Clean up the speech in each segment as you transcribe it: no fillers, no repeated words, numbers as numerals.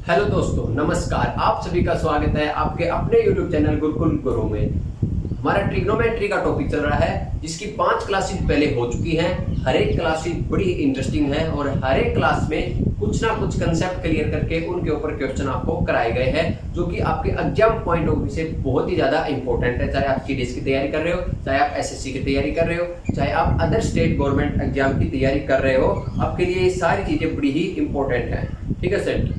Hello दोस्तों, नमस्कार। आप सभी का स्वागत है आपके अपने YouTube चैनल गुरुकुल गुरु में। हमारा ट्रिग्नोमेट्री का टॉपिक चल रहा है, जिसकी 5 क्लासेस पहले हो चुकी हैं। हर एक क्लासेस बड़ी इंटरेस्टिंग है और हर एक क्लास में कुछ ना कुछ कंसेप्ट क्लियर करके उनके ऊपर क्वेश्चन आपको कराए गए हैं, जो कि आपके एग्जाम पॉइंट ऑफ व्यू से बहुत ही ज्यादा इंपॉर्टेंट है। चाहे आप सीडीएस की तैयारी कर रहे हो, चाहे आप एसएससी की तैयारी कर रहे हो, चाहे आप अदर स्टेट गवर्नमेंट एग्जाम की तैयारी कर रहे हो, आपके लिए ये सारी चीजें बड़ी ही इंपॉर्टेंट है। ठीक है सेट।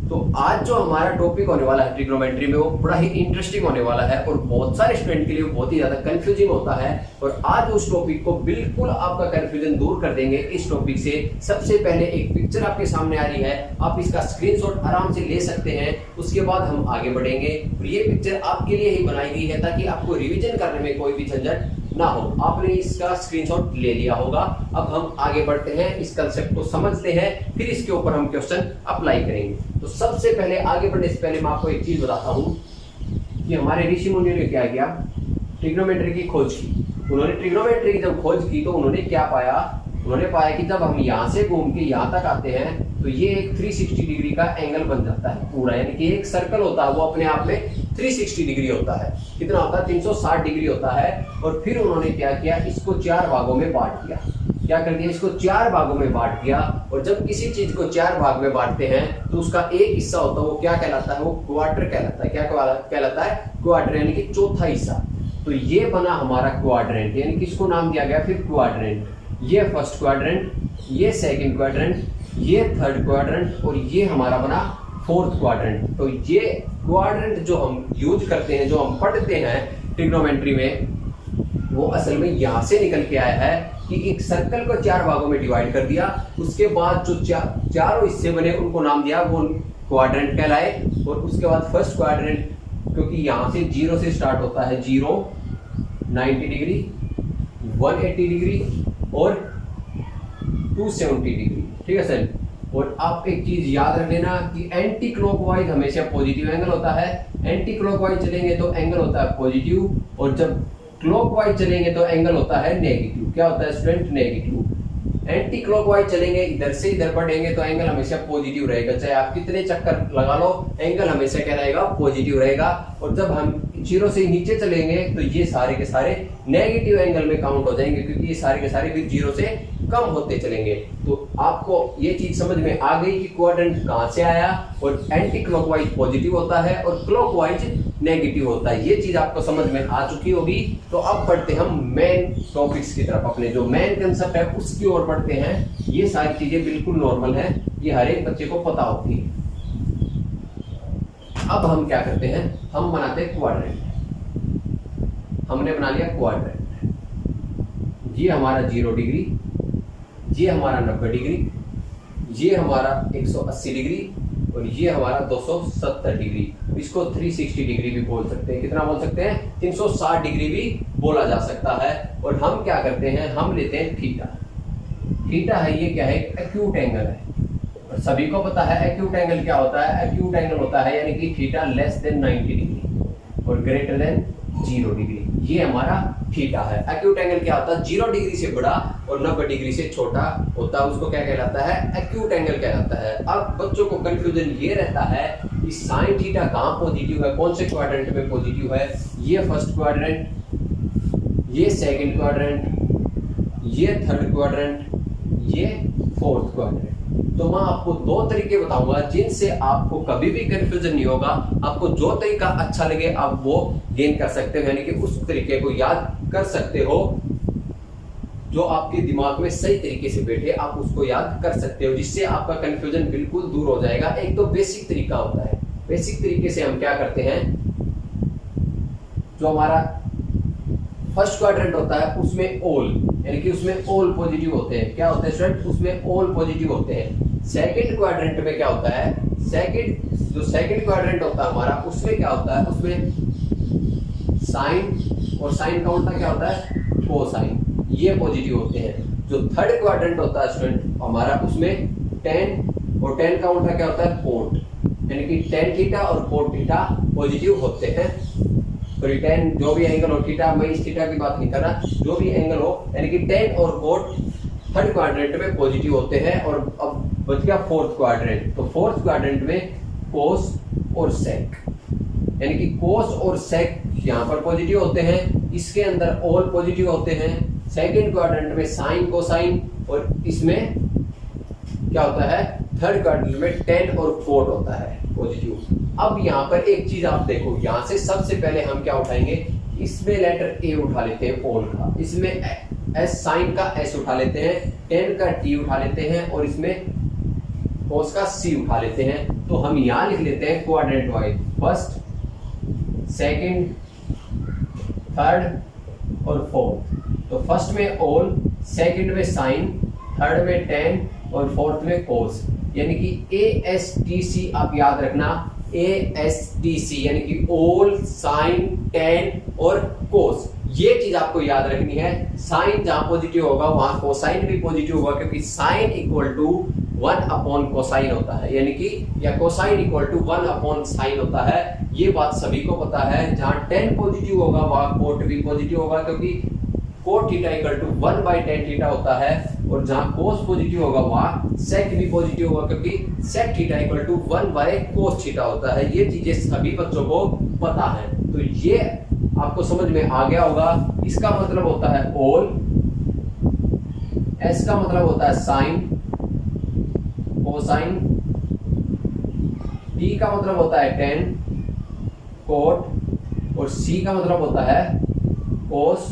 तो आज जो हमारा टॉपिक होने वाला है ट्रिग्नोमेट्री में, वो बड़ा ही इंटरेस्टिंग होने वाला है और बहुत सारे स्टूडेंट के लिए बहुत ही ज्यादा कंफ्यूजिंग होता है। और आज उस टॉपिक को बिल्कुल आपका कंफ्यूजन दूर कर देंगे इस टॉपिक से। सबसे पहले एक पिक्चर आपके सामने आ रही है, आप इसका स्क्रीनशॉट आराम से ले सकते हैं। उसके बाद हम आगे बढ़ेंगे। और ये पिक्चर आपके लिए ही बनाई गई है ताकि आपको रिविजन करने में कोई भी झंझट ना हो। आपने इसका स्क्रीनशॉट ले लिया होगा। अब हम आगे बढ़ते हैं, इस कंसेप्ट को समझते हैं, फिर इसके ऊपर हम क्वेश्चन अप्लाई करेंगे। तो सबसे पहले आगे बढ़ने से पहले मैं आपको एक चीज बताता हूं कि हमारे ऋषि मुनियों ने क्या किया, ट्रिग्नोमेट्री की खोज की। उन्होंने ट्रिग्नोमेट्री की जब खोज की तो उन्होंने क्या पाया, उन्होंने पाया कि जब हम यहाँ से घूम के यहाँ तक आते हैं तो ये एक 360 डिग्री का एंगल बन जाता है पूरा। यानी कि एक सर्कल होता है वो अपने आप में 360 डिग्री होता है। कितना होता है? 360 डिग्री होता है। और फिर उन्होंने क्या किया, इसको 4 भागों में बांट दिया। क्या कर दिया? इसको 4 भागों में बांट दिया। और जब किसी चीज को 4 भाग में बांटते हैं तो उसका एक हिस्सा होता है, वो क्या कहलाता है? वो क्वार्टर कहलाता है। क्या कहलाता है? क्वार्टर, यानी कि चौथा हिस्सा। तो ये बना हमारा क्वाड्रेंट, यानी कि इसको नाम दिया गया फिर क्वाड्रेंट। ये फर्स्ट क्वाड्रेंट, ये सेकंड क्वाड्रेंट, ये थर्ड क्वाड्रेंट और ये हमारा बना फोर्थ क्वाड्रेंट। तो ये क्वाड्रेंट जो हम यूज करते हैं, जो हम पढ़ते हैं ट्रिग्नोमेट्री में, वो असल में यहां से निकल के आया है कि एक सर्कल को 4 भागों में डिवाइड कर दिया। उसके बाद जो चारों हिस्से बने उनको नाम दिया, वो क्वाड्रेंट कहलाए। और उसके बाद फर्स्ट क्वाड्रेंट, क्योंकि यहां से 0 से स्टार्ट होता है, 0, 90 डिग्री, 180 डिग्री और 270 डिग्री। ठीक है सर। और आप एक चीज याद रख लेना कि एंटी क्लॉकवाइज हमेशा पॉजिटिव एंगल होता है। एंटी क्लॉकवाइज चलेंगे तो एंगल होता है पॉजिटिव, और जब क्लॉकवाइज चलेंगे तो एंगल होता है नेगेटिव। क्या होता है स्टूडेंट? नेगेटिव। एंटी क्लॉकवाइज चलेंगे, इधर से इधर बढ़ेंगे तो एंगल हमेशा पॉजिटिव रहेगा। चाहे आप कितने चक्कर लगा लो, एंगल हमेशा क्या रहेगा? पॉजिटिव रहेगा। और जब हम 0 से नीचे चलेंगे तो ये सारे के सारे नेगेटिव एंगल में काउंट हो जाएंगे, क्योंकि ये सारे के सारे फिर 0 से कम होते चलेंगे। तो आपको ये चीज समझ में आ गई कि क्वाड्रेंट कहां से आया। और एंटी क्लॉकवाइज पॉजिटिव होता है और क्लॉकवाइज नेगेटिव होता है। ये चीज आपको समझ में आ चुकी होगी। तो अब बढ़ते हम मेन टॉपिक्स की तरफ, अपने जो मेन कंसेप्ट है उसकी ओर बढ़ते हैं। ये सारी चीजें बिल्कुल नॉर्मल है, ये हर एक बच्चे को पता होती है। अब हम क्या करते हैं, हम बनाते हैं क्वाड्रेंट। हमने बना लिया क्वाड्रेंट। ये हमारा 0 डिग्री, ये हमारा 90 डिग्री, ये हमारा 180 डिग्री और ये हमारा 270 डिग्री। इसको 360 डिग्री भी बोल सकते हैं। कितना बोल सकते हैं? 360 डिग्री भी बोला जा सकता है। और हम क्या करते हैं, हम लेते हैं थीटा। थीटा है, ये क्या है? एक्यूट एंगल है। और सभी को पता है एक्यूट एंगल क्या होता है। एक्यूट एंगल होता है यानी कि थीटा लेस देन 90 डिग्री और ग्रेटर देन 0 डिग्री। ये हमारा थीटा है। एक्यूट एंगल क्या होता है? 0 डिग्री से बड़ा और 90 डिग्री से छोटा होता है, उसको क्या कहलाता है? एक्यूट एंगल कहलाता है। अब बच्चों को कंफ्यूजन ये रहता है कि साइन थीटा कहाँ पॉजिटिव है, कौन से क्वाड्रेंट में पॉजिटिव है। ये फर्स्ट क्वाड्रेंट, ये सेकंड क्वाड्रेंट, ये थर्ड क्वाड्रेंट, ये फोर्थ क्वाड्रेंट। तो मैं आपको 2 तरीके बताऊंगा जिनसे आपको कभी भी कंफ्यूजन नहीं होगा। आपको जो तरीका अच्छा लगे आप वो गेन कर सकते हो, यानी कि उस तरीके को याद कर सकते हो जो आपके दिमाग में सही तरीके से बैठे, आप उसको याद कर सकते हो, जिससे आपका कंफ्यूजन बिल्कुल दूर हो जाएगा। एक तो बेसिक तरीका होता है। बेसिक तरीके से हम क्या करते हैं, जो हमारा फर्स्ट क्वाड्रेंट होता है उसमें ऑल, यानी कि उसमें ऑल पॉजिटिव होते हैं। क्या होते हैं स्टूडेंट? उसमें ऑल पॉजिटिव होते हैं। सेकंड क्वाड्रेंट में क्या होता है? जो सेकंड क्वाड्रेंट होता है हमारा, उसमें क्या होता है? उसमें साइन, और साइन का उल्टा क्या होता है? कोसाइन। ये पॉजिटिव होते हैं। जो थर्ड क्वाड्रेंट होता है स्टूडेंट हमारा, उसमें टेन, और टेन का उल्टा क्या होता है? कोट, यानी कि टेन थीटा और कोट थीटा पॉजिटिव होते हैं। तो टेन जो भी एंगल हो, थीटा, मैं इस थीटा की बात नहीं कर रहा, जो भी एंगल हो, यानी कि टेन और कोट थर्ड क्वाड्रेंट में पॉजिटिव होते हैं। और अब बच गया फोर्थ क्वाड्रेंट। तो फोर्थ क्वाड्रेंट में कोस और सेक, यानी कि कोस और सेक यहाँ पर पॉजिटिव होते हैं, इसके अंदर ऑल पॉजिटिव होते हैं। सेकंड क्वाड्रेंट में साइन कोसाइन, और इसमें क्या होता है, थर्ड क्वाड्रेंट में टेन और कोट होता है पॉजिटिव। अब यहाँ पर एक चीज आप देखो, यहाँ से सबसे पहले हम क्या उठाएंगे, इसमें लेटर ए उठा लेते हैं ऑल का, इसमें एस साइन का एस उठा लेते हैं, टेन का टी उठा लेते हैं, और इसमें कोस का सी उठा लेते हैं। तो हम यहाँ लिख लेते हैं quadrant wise, first, second, third और फोर्थ। तो फर्स्ट में ऑल, सेकंड में साइन, थर्ड में टेन और फोर्थ में कोस, यानी कि ए एस टी सी आप याद रखना, ए एस टी सी यानी कि ऑल, साइन, टेन और कोस, ये चीज आपको याद रखनी है। साइन जहां पॉजिटिव होगा वहां कोसाइन भी पॉजिटिव होगा, क्योंकि sine equal to 1 upon cosine होता है, यानी कि या cosine equal to 1 upon sine होता है। ये बात सभी को पता है। जहां टेन पॉजिटिव होगा वहां कोट भी पॉजिटिव होगा, क्योंकि cot theta equal to 1 by tan theta होता है। और जहां कोस पॉजिटिव होगा वहां सेक भी पॉजिटिव होगा, क्योंकि sec theta equal to 1 by cos theta होता है। ये चीजें सभी बच्चों को पता है, तो ये आपको समझ में आ गया होगा। इसका मतलब होता है ऑल, एस का मतलब होता है साइन, कोसाइन, टी का मतलब होता है टेन, कोट, और सी का मतलब होता है कोस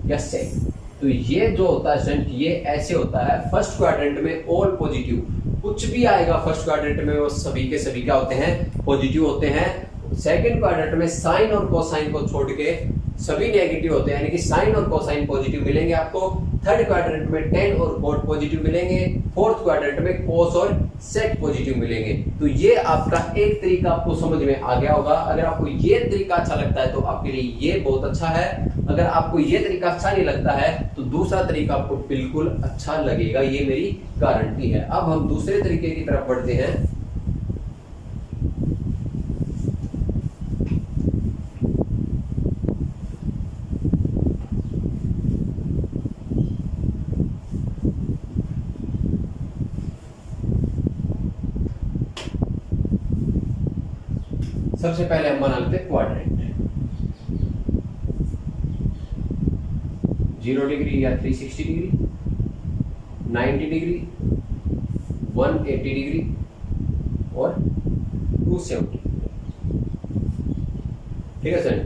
या सेक। तो ये जो होता है स्टूडेंट, ये ऐसे होता है। फर्स्ट क्वाड्रेंट में ऑल पॉजिटिव, कुछ भी आएगा फर्स्ट क्वाड्रेंट में वो सभी के सभी क्या होते हैं, पॉजिटिव होते हैं। सेकंड क्वाड्रेंट में साइन और कोसाइन को छोड़ के सभी नेगेटिव होते हैं, यानी कि साइन और कोसाइन पॉजिटिव मिलेंगे आपको। थर्ड क्वाड्रेंट में टेन और कोट पॉजिटिव मिलेंगे। फोर्थ क्वाड्रेंट में कोस और सेक पॉजिटिव मिलेंगे। तो ये आपका एक तरीका आपको समझ में आ गया होगा। अगर आपको ये तरीका अच्छा लगता है तो आपके लिए ये बहुत अच्छा है। अगर आपको ये तरीका अच्छा नहीं लगता है तो दूसरा तरीका आपको बिल्कुल अच्छा लगेगा, ये मेरी गारंटी है। अब हम दूसरे तरीके की तरफ बढ़ते हैं। सबसे पहले हम बना लेते हैं क्वाड्रेंट। 0 डिग्री या 360 डिग्री, 90 डिग्री, 180 डिग्री और 270। ठीक है सर।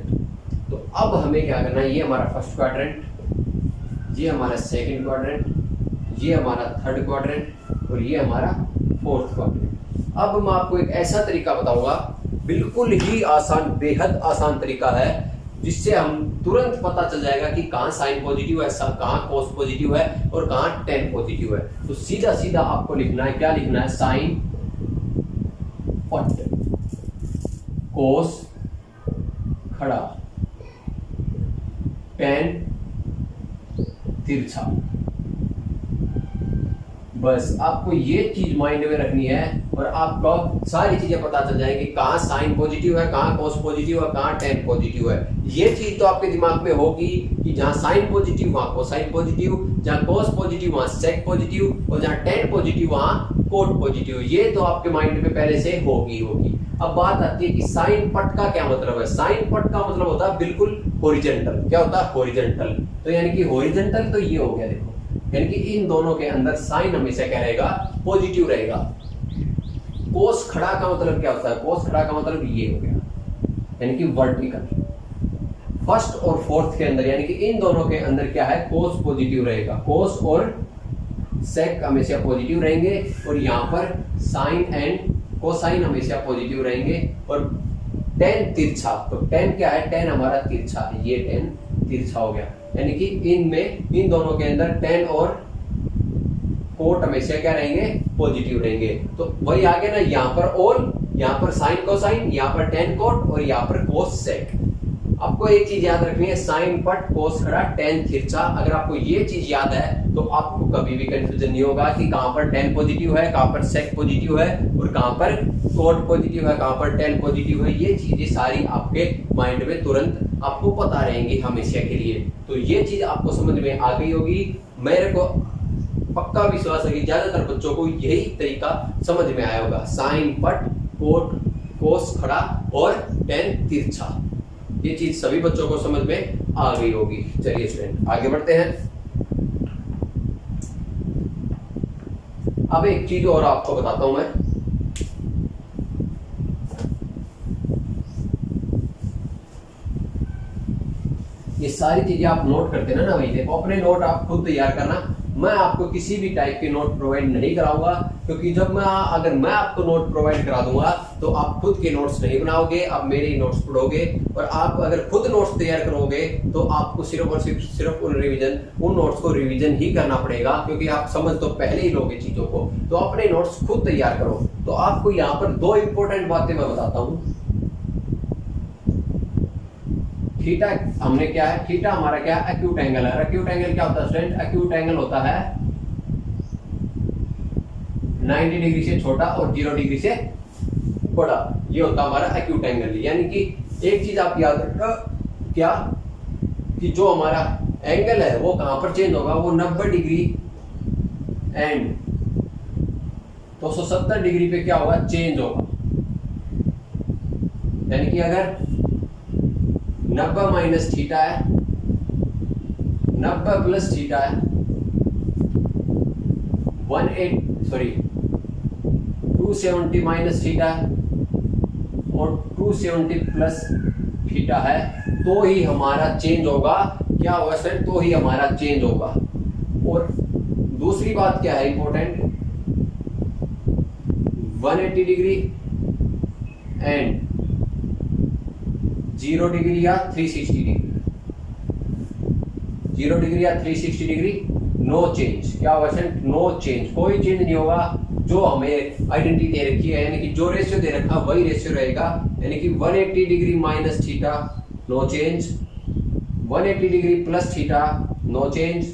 तो अब हमें क्या करना है, ये हमारा फर्स्ट क्वाड्रेंट, ये हमारा सेकंड क्वाड्रेंट, ये हमारा थर्ड क्वाड्रेंट और ये हमारा फोर्थ क्वाड्रेंट। अब मैं आपको एक ऐसा तरीका बताऊंगा, बिल्कुल ही आसान, बेहद आसान तरीका है, जिससे हम तुरंत पता चल जाएगा कि कहाँ साइन पॉजिटिव है, कहाँ कोस पॉजिटिव है और कहाँ टेन पॉजिटिव है। तो सीधा सीधा आपको लिखना है, क्या लिखना है, साइन पट, कोस खड़ा, टेन तिरछा। बस आपको ये चीज माइंड में रखनी है और आपको सारी चीजें पता चल जाएंगी, कहाँ साइन पॉजिटिव है, कहाँ कोस पॉजिटिव है, कहाँ टेन पॉजिटिव है। ये चीज तो आपके दिमाग में होगी कि जहाँ साइन पॉजिटिव वहाँ कोसाइन पॉजिटिव, जहाँ कोस पॉजिटिव वहाँ सेक पॉजिटिव और जहाँ टेन पॉजिटिव वहाँ कोट पॉजिटिव। ये तो आपके माइंड में पहले से होगी। अब बात आती है कि साइन पट का क्या मतलब है। साइन पट का मतलब होता है बिल्कुल हॉरिजॉन्टल। क्या होता है, हॉरिजॉन्टल। तो यानी कि हॉरिजॉन्टल तो ये हो गया, देखो, यानी कि इन दोनों के अंदर साइन हमेशा क्या रहेगा, पॉजिटिव रहेगा। कोस खड़ा का मतलब क्या होता है, कोस खड़ा का मतलब ये हो गया, यानी कि वर्टिकल। फर्स्ट और फोर्थ के अंदर यानी कि इन दोनों के अंदर क्या है, कोस पॉजिटिव रहेगा। कोस और सेक हमेशा पॉजिटिव रहेंगे और यहाँ पर साइन एंड कोसाइन हमेशा पॉजिटिव रहेंगे। और टेन तिरछा, तो टेन क्या है, टेन हमारा तिरछा, ये टेन तिरछा हो गया, यानी कि इन दोनों के अंदर टेन और कोट हमेशा क्या रहेंगे, पॉजिटिव रहेंगे। तो वही आ गया ना, यहाँ पर ऑल, यहाँ पर साइन कोसाइन, यहाँ पर टेन कोट और यहाँ पर कोस सेक। आपको एक चीज याद रखनी है, साइन पट, कोस खड़ा, टेन तिरछा। अगर आपको ये चीज याद है तो आपको कभी भी कंफ्यूजन नहीं होगा कि कहां पर टेन पॉजिटिव है, कहां पर सेक पॉजिटिव है और कहां पर कोट पॉजिटिव है, कहां पर टेन पॉजिटिव है। ये चीजें सारी आपके माइंड में तुरंत आपको पता रहेंगी हमेशा के लिए। तो ये चीज आपको समझ में आ गई होगी। मेरे को पक्का विश्वास है कि ज्यादातर बच्चों को यही तरीका समझ में आया होगा। साइन पट, कोट कोस खड़ा और टेन तिरछा, ये चीज सभी बच्चों को समझ में आ गई होगी। चलिए स्टूडेंट आगे बढ़ते हैं। अब एक चीज और आपको बताता हूं मैं। ये सारी चीजें आप नोट करते ना भाई, देखो अपने नोट आप खुद तैयार करना। मैं आपको किसी भी टाइप के नोट प्रोवाइड नहीं कराऊंगा, क्योंकि जब अगर मैं आपको नोट प्रोवाइड करा दूंगा तो आप खुद के नोट्स नहीं बनाओगे, आप मेरे ही नोट्स पढ़ोगे। और आप अगर खुद नोट्स तैयार करोगे तो आपको सिर्फ और सिर्फ उन नोट्स को रिवीजन ही करना पड़ेगा, क्योंकि आप समझ तो पहले ही लोगे चीजों को। तो अपने नोट्स खुद तैयार करो। तो आपको यहाँ पर दो इंपॉर्टेंट बातें मैं बताता हूँ। थीटा हमने क्या है, थीटा हमारा क्या है, एक्यूट एंगल है। एक्यूट एंगल क्या होता है स्टूडेंट, एक्यूट एंगल होता है 90 डिग्री से छोटा और 0 डिग्री से बड़ा, ये होता है हमारा एक्यूट एंगल। यानी कि एक चीज आप याद रखना, क्या कि जो हमारा एंगल है वो कहां पर चेंज होगा, वो 90 डिग्री एंड 270 डिग्री पे क्या होगा, चेंज होगा। यानी कि अगर 90 माइनस थीटा है, 90 प्लस थीटा है, 270 माइनस थीटा है और 270 प्लस थीटा है, तो ही हमारा चेंज होगा। क्या होगा सर, तो ही हमारा चेंज होगा। और दूसरी बात क्या है इंपॉर्टेंट, 180 डिग्री एंड 0 डिग्री या 360 डिग्री, 0 डिग्री या 360 डिग्री, नो चेंज। क्या होगा सर, नो चेंज, कोई चेंज नहीं होगा। जो हमें आइडेंटिटी दे रखी है, यानी कि जो रेशियो दे रखा है वही रेशियो रहेगा। यानी कि 180 degree minus theta, no change, 180 degree plus theta, no change,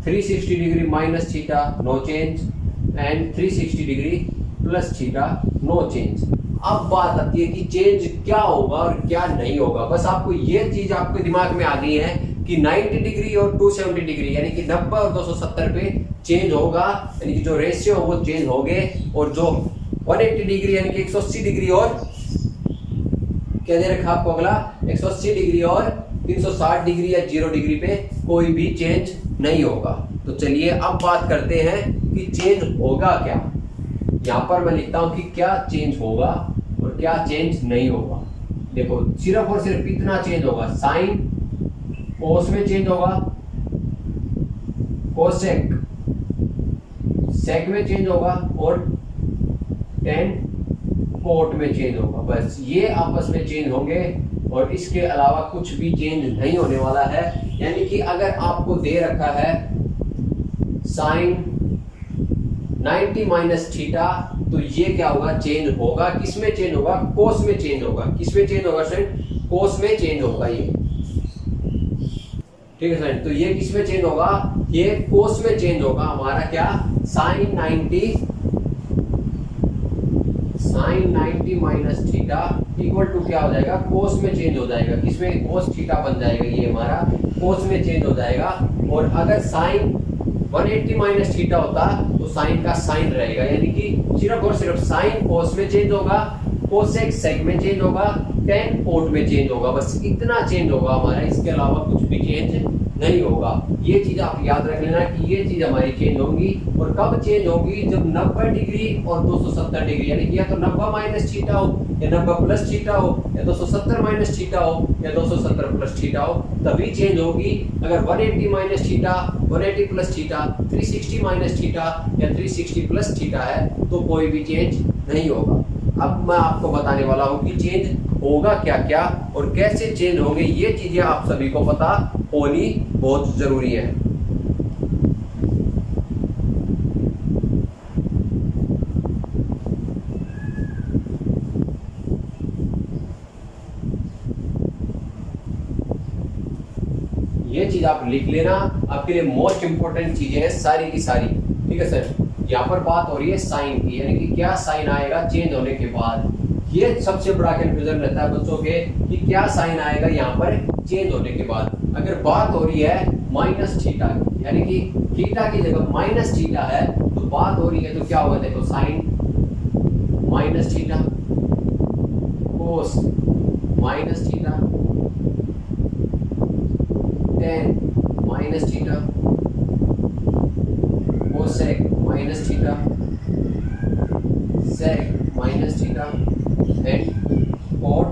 360 degree minus theta, no change and 360 degree plus theta, no change. अब बात आती है कि चेंज क्या होगा और क्या नहीं होगा। बस आपको ये चीज आपके दिमाग में आ गई है कि 90 डिग्री और 270 डिग्री यानी कि 90 और 270 पे चेंज होगा, यानी कि जो रेशियो वो चेंज होंगे। और जो 180 डिग्री यानी कि 180 डिग्री और क्या दे रखा आपको अगला, 180 डिग्री और 360 डिग्री या 0 डिग्री पे कोई भी चेंज नहीं होगा। तो चलिए अब बात करते हैं कि चेंज होगा क्या। यहां पर मैं लिखता हूं कि क्या चेंज होगा और क्या चेंज नहीं होगा। देखो सिर्फ और सिर्फ इतना चेंज होगा, साइन कोस में चेंज होगा, कोसेक सेक में चेंज होगा और टेन कोट में चेंज होगा। बस ये आपस में चेंज होंगे और इसके अलावा कुछ भी चेंज नहीं होने वाला है। यानी कि अगर आपको दे रखा है साइन 90 माइनस थीटा, तो ये क्या होगा, चेंज होगा। किसमें चेंज होगा, कोस में चेंज होगा। किसमें चेंज होगा फ्रेंड, कोस में चेंज होगा ये, ठीक है फ्रेंड। तो ये किसमें चेंज होगा, ये कोस में चेंज होगा हमारा। क्या, sine 90 minus theta equal to क्या हो जाएगा, कोस में चेंज हो जाएगा। किसमें, कोस थीटा बन जाएगा, ये हमारा कोस में चेंज हो जाएगा। और अगर साइन 180 माइनस थीटा होता तो साइन का साइन रहेगा, यानी कि सिर्फ और सिर्फ साइन कोस में चेंज होगा, कोसेक सेक में चेंज होगा, टेन कोट में चेंज होगा। बस इतना चेंज होगा हमारा, इसके अलावा कुछ भी चेंज नहीं होगा। ये चीज आप याद रख लेना कि ये चीज हमारी चेंज होगी। और कब चेंज होगी, जब 90 डिग्री और 270 डिग्री, यानी कि या तो 90 माइनस थीटा हो या 90 प्लस थीटा हो या 270 माइनस थीटा हो या 270 प्लस थीटा हो, तभी चेंज होगी। अगर 180 minus theta, 180 plus theta, 360 minus theta या 360 प्लस थीटा है तो कोई भी चेंज नहीं होगा। अब मैं आपको बताने वाला हूं कि चेंज होगा क्या क्या और कैसे चेंज होंगे। ये चीजें आप सभी को पता होनी बहुत जरूरी है। ये चीज आप लिख लेना, आपके लिए मोस्ट इंपोर्टेंट चीजें हैं सारी की सारी, ठीक है सर। यहाँ पर बात हो रही है साइन की, यानी कि क्या साइन आएगा चेंज होने के बाद। ये सबसे बड़ा कंफ्यूजन रहता है बच्चों के कि क्या साइन आएगा यहाँ पर चेंज होने के बाद। अगर बात हो रही है माइनस थीटा, यानी कि थीटा की जगह माइनस थीटा है तो बात हो रही है तो क्या होगा, देखो sine minus theta, cos minus theta, tan minus theta, cosec minus theta, sec minus theta and cot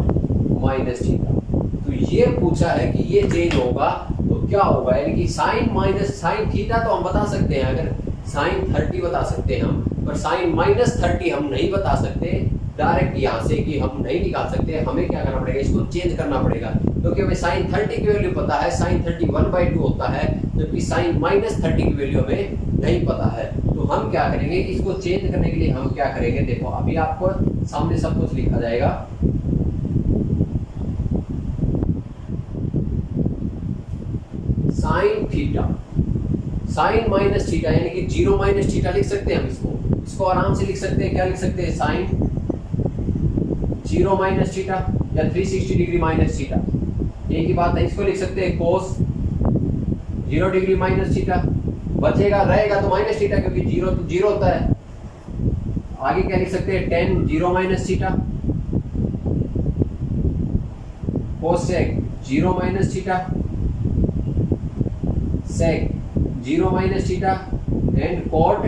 minus theta. तो ये पूछा है कि ये चेंज होगा तो क्या होगा, यानी कि साइन माइनस साइन थीटा तो हम बता सकते हैं, अगर साइन 30 बता सकते हैं हम, पर साइन माइनस 30 हम नहीं बता सकते डायरेक्ट यहाँ से कि हम नहीं निकाल सकते। हमें क्या करना पड़ेगा, इसको चेंज करना पड़ेगा, क्योंकि हमें साइन 30 की वैल्यू पता है, साइन 30 1/2 होता है, जबकि साइन माइनस 30 की वैल्यू हमें नहीं पता है। तो हम क्या करेंगे, इसको चेंज करने के लिए हम क्या करेंगे, देखो अभी आपको सामने सब कुछ लिखा जाएगा। Sine theta, sine minus theta यानी कि 0 माइनस थीटा लिख सकते हैं हम इसको आराम से लिख सकते हैं। क्या लिख सकते हैं, साइन 0 माइनस थीटा या 360 डिग्री माइनस थीटा, एक ही बात है। इसको लिख सकते हैं कोस 0 डिग्री माइनस थीटा, बचेगा रहेगा तो माइनस थीटा, क्योंकि 0 तो 0 होता है। आगे क्या लिख सकते हैं, tan 0 minus theta, cosec 0 minus theta, sec 0 minus theta and cot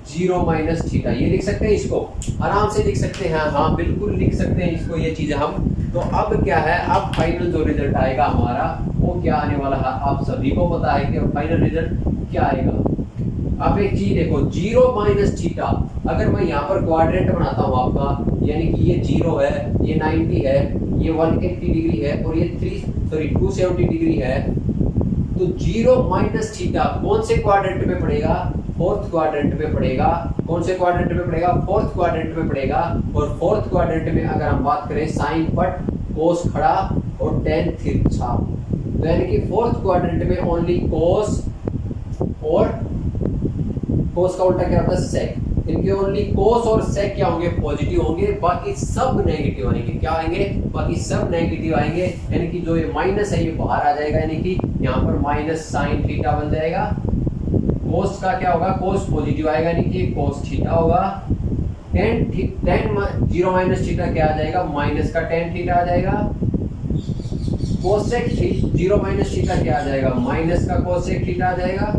0 minus theta. ये लिख सकते हैं, इसको आराम से लिख सकते हैं। हाँ बिल्कुल लिख सकते हैं इसको, ये चीजें हम। तो अब क्या है, अब फाइनल जो रिजल्ट आएगा हमारा वो क्या आने वाला है, आप सभी को पता है कि अब फाइनल रिजल्ट क्या आएगा। अब एक चीज देखो, 0 माइनस थीटा, अगर मैं यहाँ पर क्वाड्रेंट बनाता हूँ आपका, यानी कि ये 0 है, ये 90 है, ये 180 डिग्री है और ये 270 डिग्री है, तो 0 माइनस थीटा कौन से क्वाड्रेंट में पड़ेगा, फोर्थ क्वाड्रेंट में पड़ेगा। कौन से क्वाड्रेंट में पड़ेगा, फोर्थ क्वाड्रेंट में पड़ेगा। और फोर्थ क्वाड्रेंट में अगर हम बात करें, साइन पट, कोस खड़ा और टेन तिरछा, तो यानी कि फोर्थ क्वाड्रेंट में ओनली कोस, और कोस का उल्टा क्या होता है, सेक। इनके ओनली कोस और सेक क्या होंगे, पॉजिटिव होंगे, बाकी सब नेगेटिव आएंगे। क्या आएंगे, बाकी सब नेगेटिव आएंगे, यानी कि जो ये माइनस है ये बाहर आ जाएगा, यानी कि यहाँ पर माइनस साइन थीटा बन जाएगा। कोस का क्या होगा, कोस पॉजिटिव आएगा, यानी कि कोस थीटा होगा। टेन 0 माइनस थीटा क्या आ जाएगा, माइनस का टेन थीटा आ जाएगा। कोसेक 0 माइनस थीटा क्या आ जाएगा, माइनस का कोसेक थीटा आ जाएगा।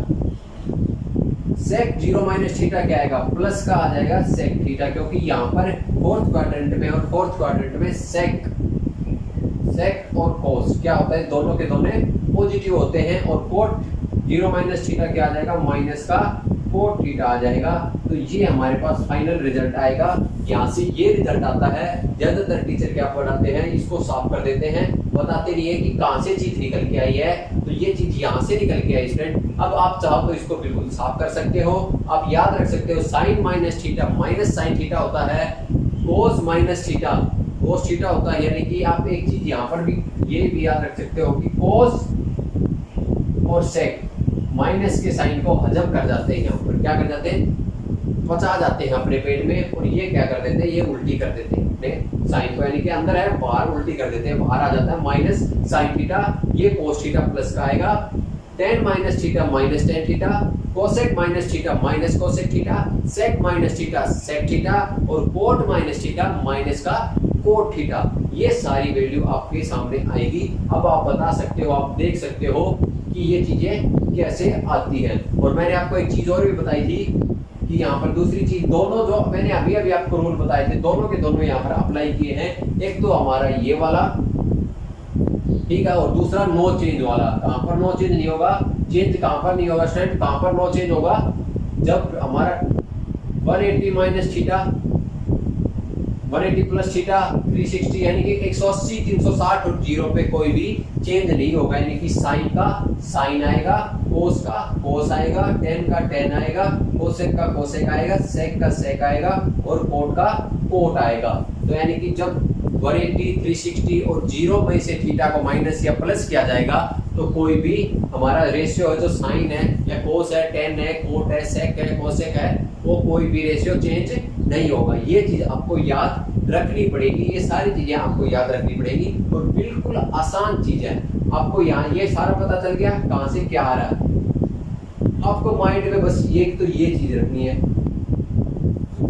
सेक 0 माइनस थीटा क्या आएगा, प्लस का आ जाएगा सेक थीटा, क्योंकि यहाँ पर फोर्थ क्वाड्रेंट में और फोर्थ क्वाड्रेंट में सेक और कोस क्या होता है, दोनों के दोनों पॉजिटिव होते हैं। और कोट 0 माइनस थीटा क्या आ जाएगा, माइनस का कोट थीटा आ जाएगा। तो ये हमारे पास फाइनल रिजल्ट आएगा। यहाँ से ये रिजल्ट आता है, ज्यादातर टीचर क्या पढ़ाते हैं, इसको साफ कर देते हैं, बताते नहीं है कि कहाँ से चीज निकल के आई है। तो ये चीज यहाँ से निकल के आई स्टूडेंट। अब आप चाहो तो इसको बिल्कुल साफ कर सकते हो। आप याद रख सकते हो, sine minus theta minus sine theta होता है, cos minus theta cos theta होता है। यानी कि आप एक चीज यहाँ पर भी ये भी याद रख सकते हो कि कोस और सेक माइनस के साइन को हजम कर जाते हैं, यहाँ पर क्या कर जाते हैं, पचा जाते हैं अपने पेट में, और ये क्या कर देते हैं, ये उल्टी कर देते हैं अपने साइन को, यानी कि अंदर है बाहर उल्टी कर देते हैं, बाहर आ जाता है माइनस साइन थीटा। ये कोस थीटा प्लस का आएगा, tan minus theta minus tan theta, cosec minus theta minus cosec theta, sec minus theta sec theta, और कोट माइनस थीटा माइनस का कोट थीटा। ये सारी वैल्यू आपके सामने आएगी। अब आप बता सकते हो, आप देख सकते हो कि ये चीजें कैसे आती हैं। और मैंने आपको एक चीज और भी बताई थी कि यहाँ पर दूसरी चीज, दोनों जो मैंने अभी अभी आपको रूल बताए थे, दोनों के दोनों यहाँ पर अप्लाई किए हैं। एक तो हमारा ये वाला, ठीक है, और दूसरा नो चेंज वाला। कहाँ पर नो चेंज नहीं होगा, चेंज कहाँ पर नहीं होगा स्टूडेंट, कहाँ पर नो चेंज होगा, जब हमारा 180 माइनस थीटा 180 प्लस थीटा 360, यानी कि 180 360 और 0 पे कोई भी चेंज नहीं होगा। यानी कि साइन का साइन आएगा, कोस का कोस आएगा, टेन का टेन आएगा, कोसेक का कोसेक आएगा, सेक का सेक आएगा, और कोट का कोट आएगा। तो यानी कि जब 180 360 और 0 में से थीटा को माइनस या प्लस किया जाएगा, तो कोई भी हमारा रेशियो है जो साइन है या कोस है, टेन है, कोट है, सेक है, कोसेक है, वो कोई भी रेशियो चेंज नहीं होगा। ये चीज आपको याद रखनी पड़ेगी, ये सारी चीजें आपको याद रखनी पड़ेगी और बिल्कुल आसान चीज है। आपको यहाँ ये सारा पता चल गया कहाँ से क्या आ रहा है, आपको माइंड में बस ये तो ये चीज रखनी है।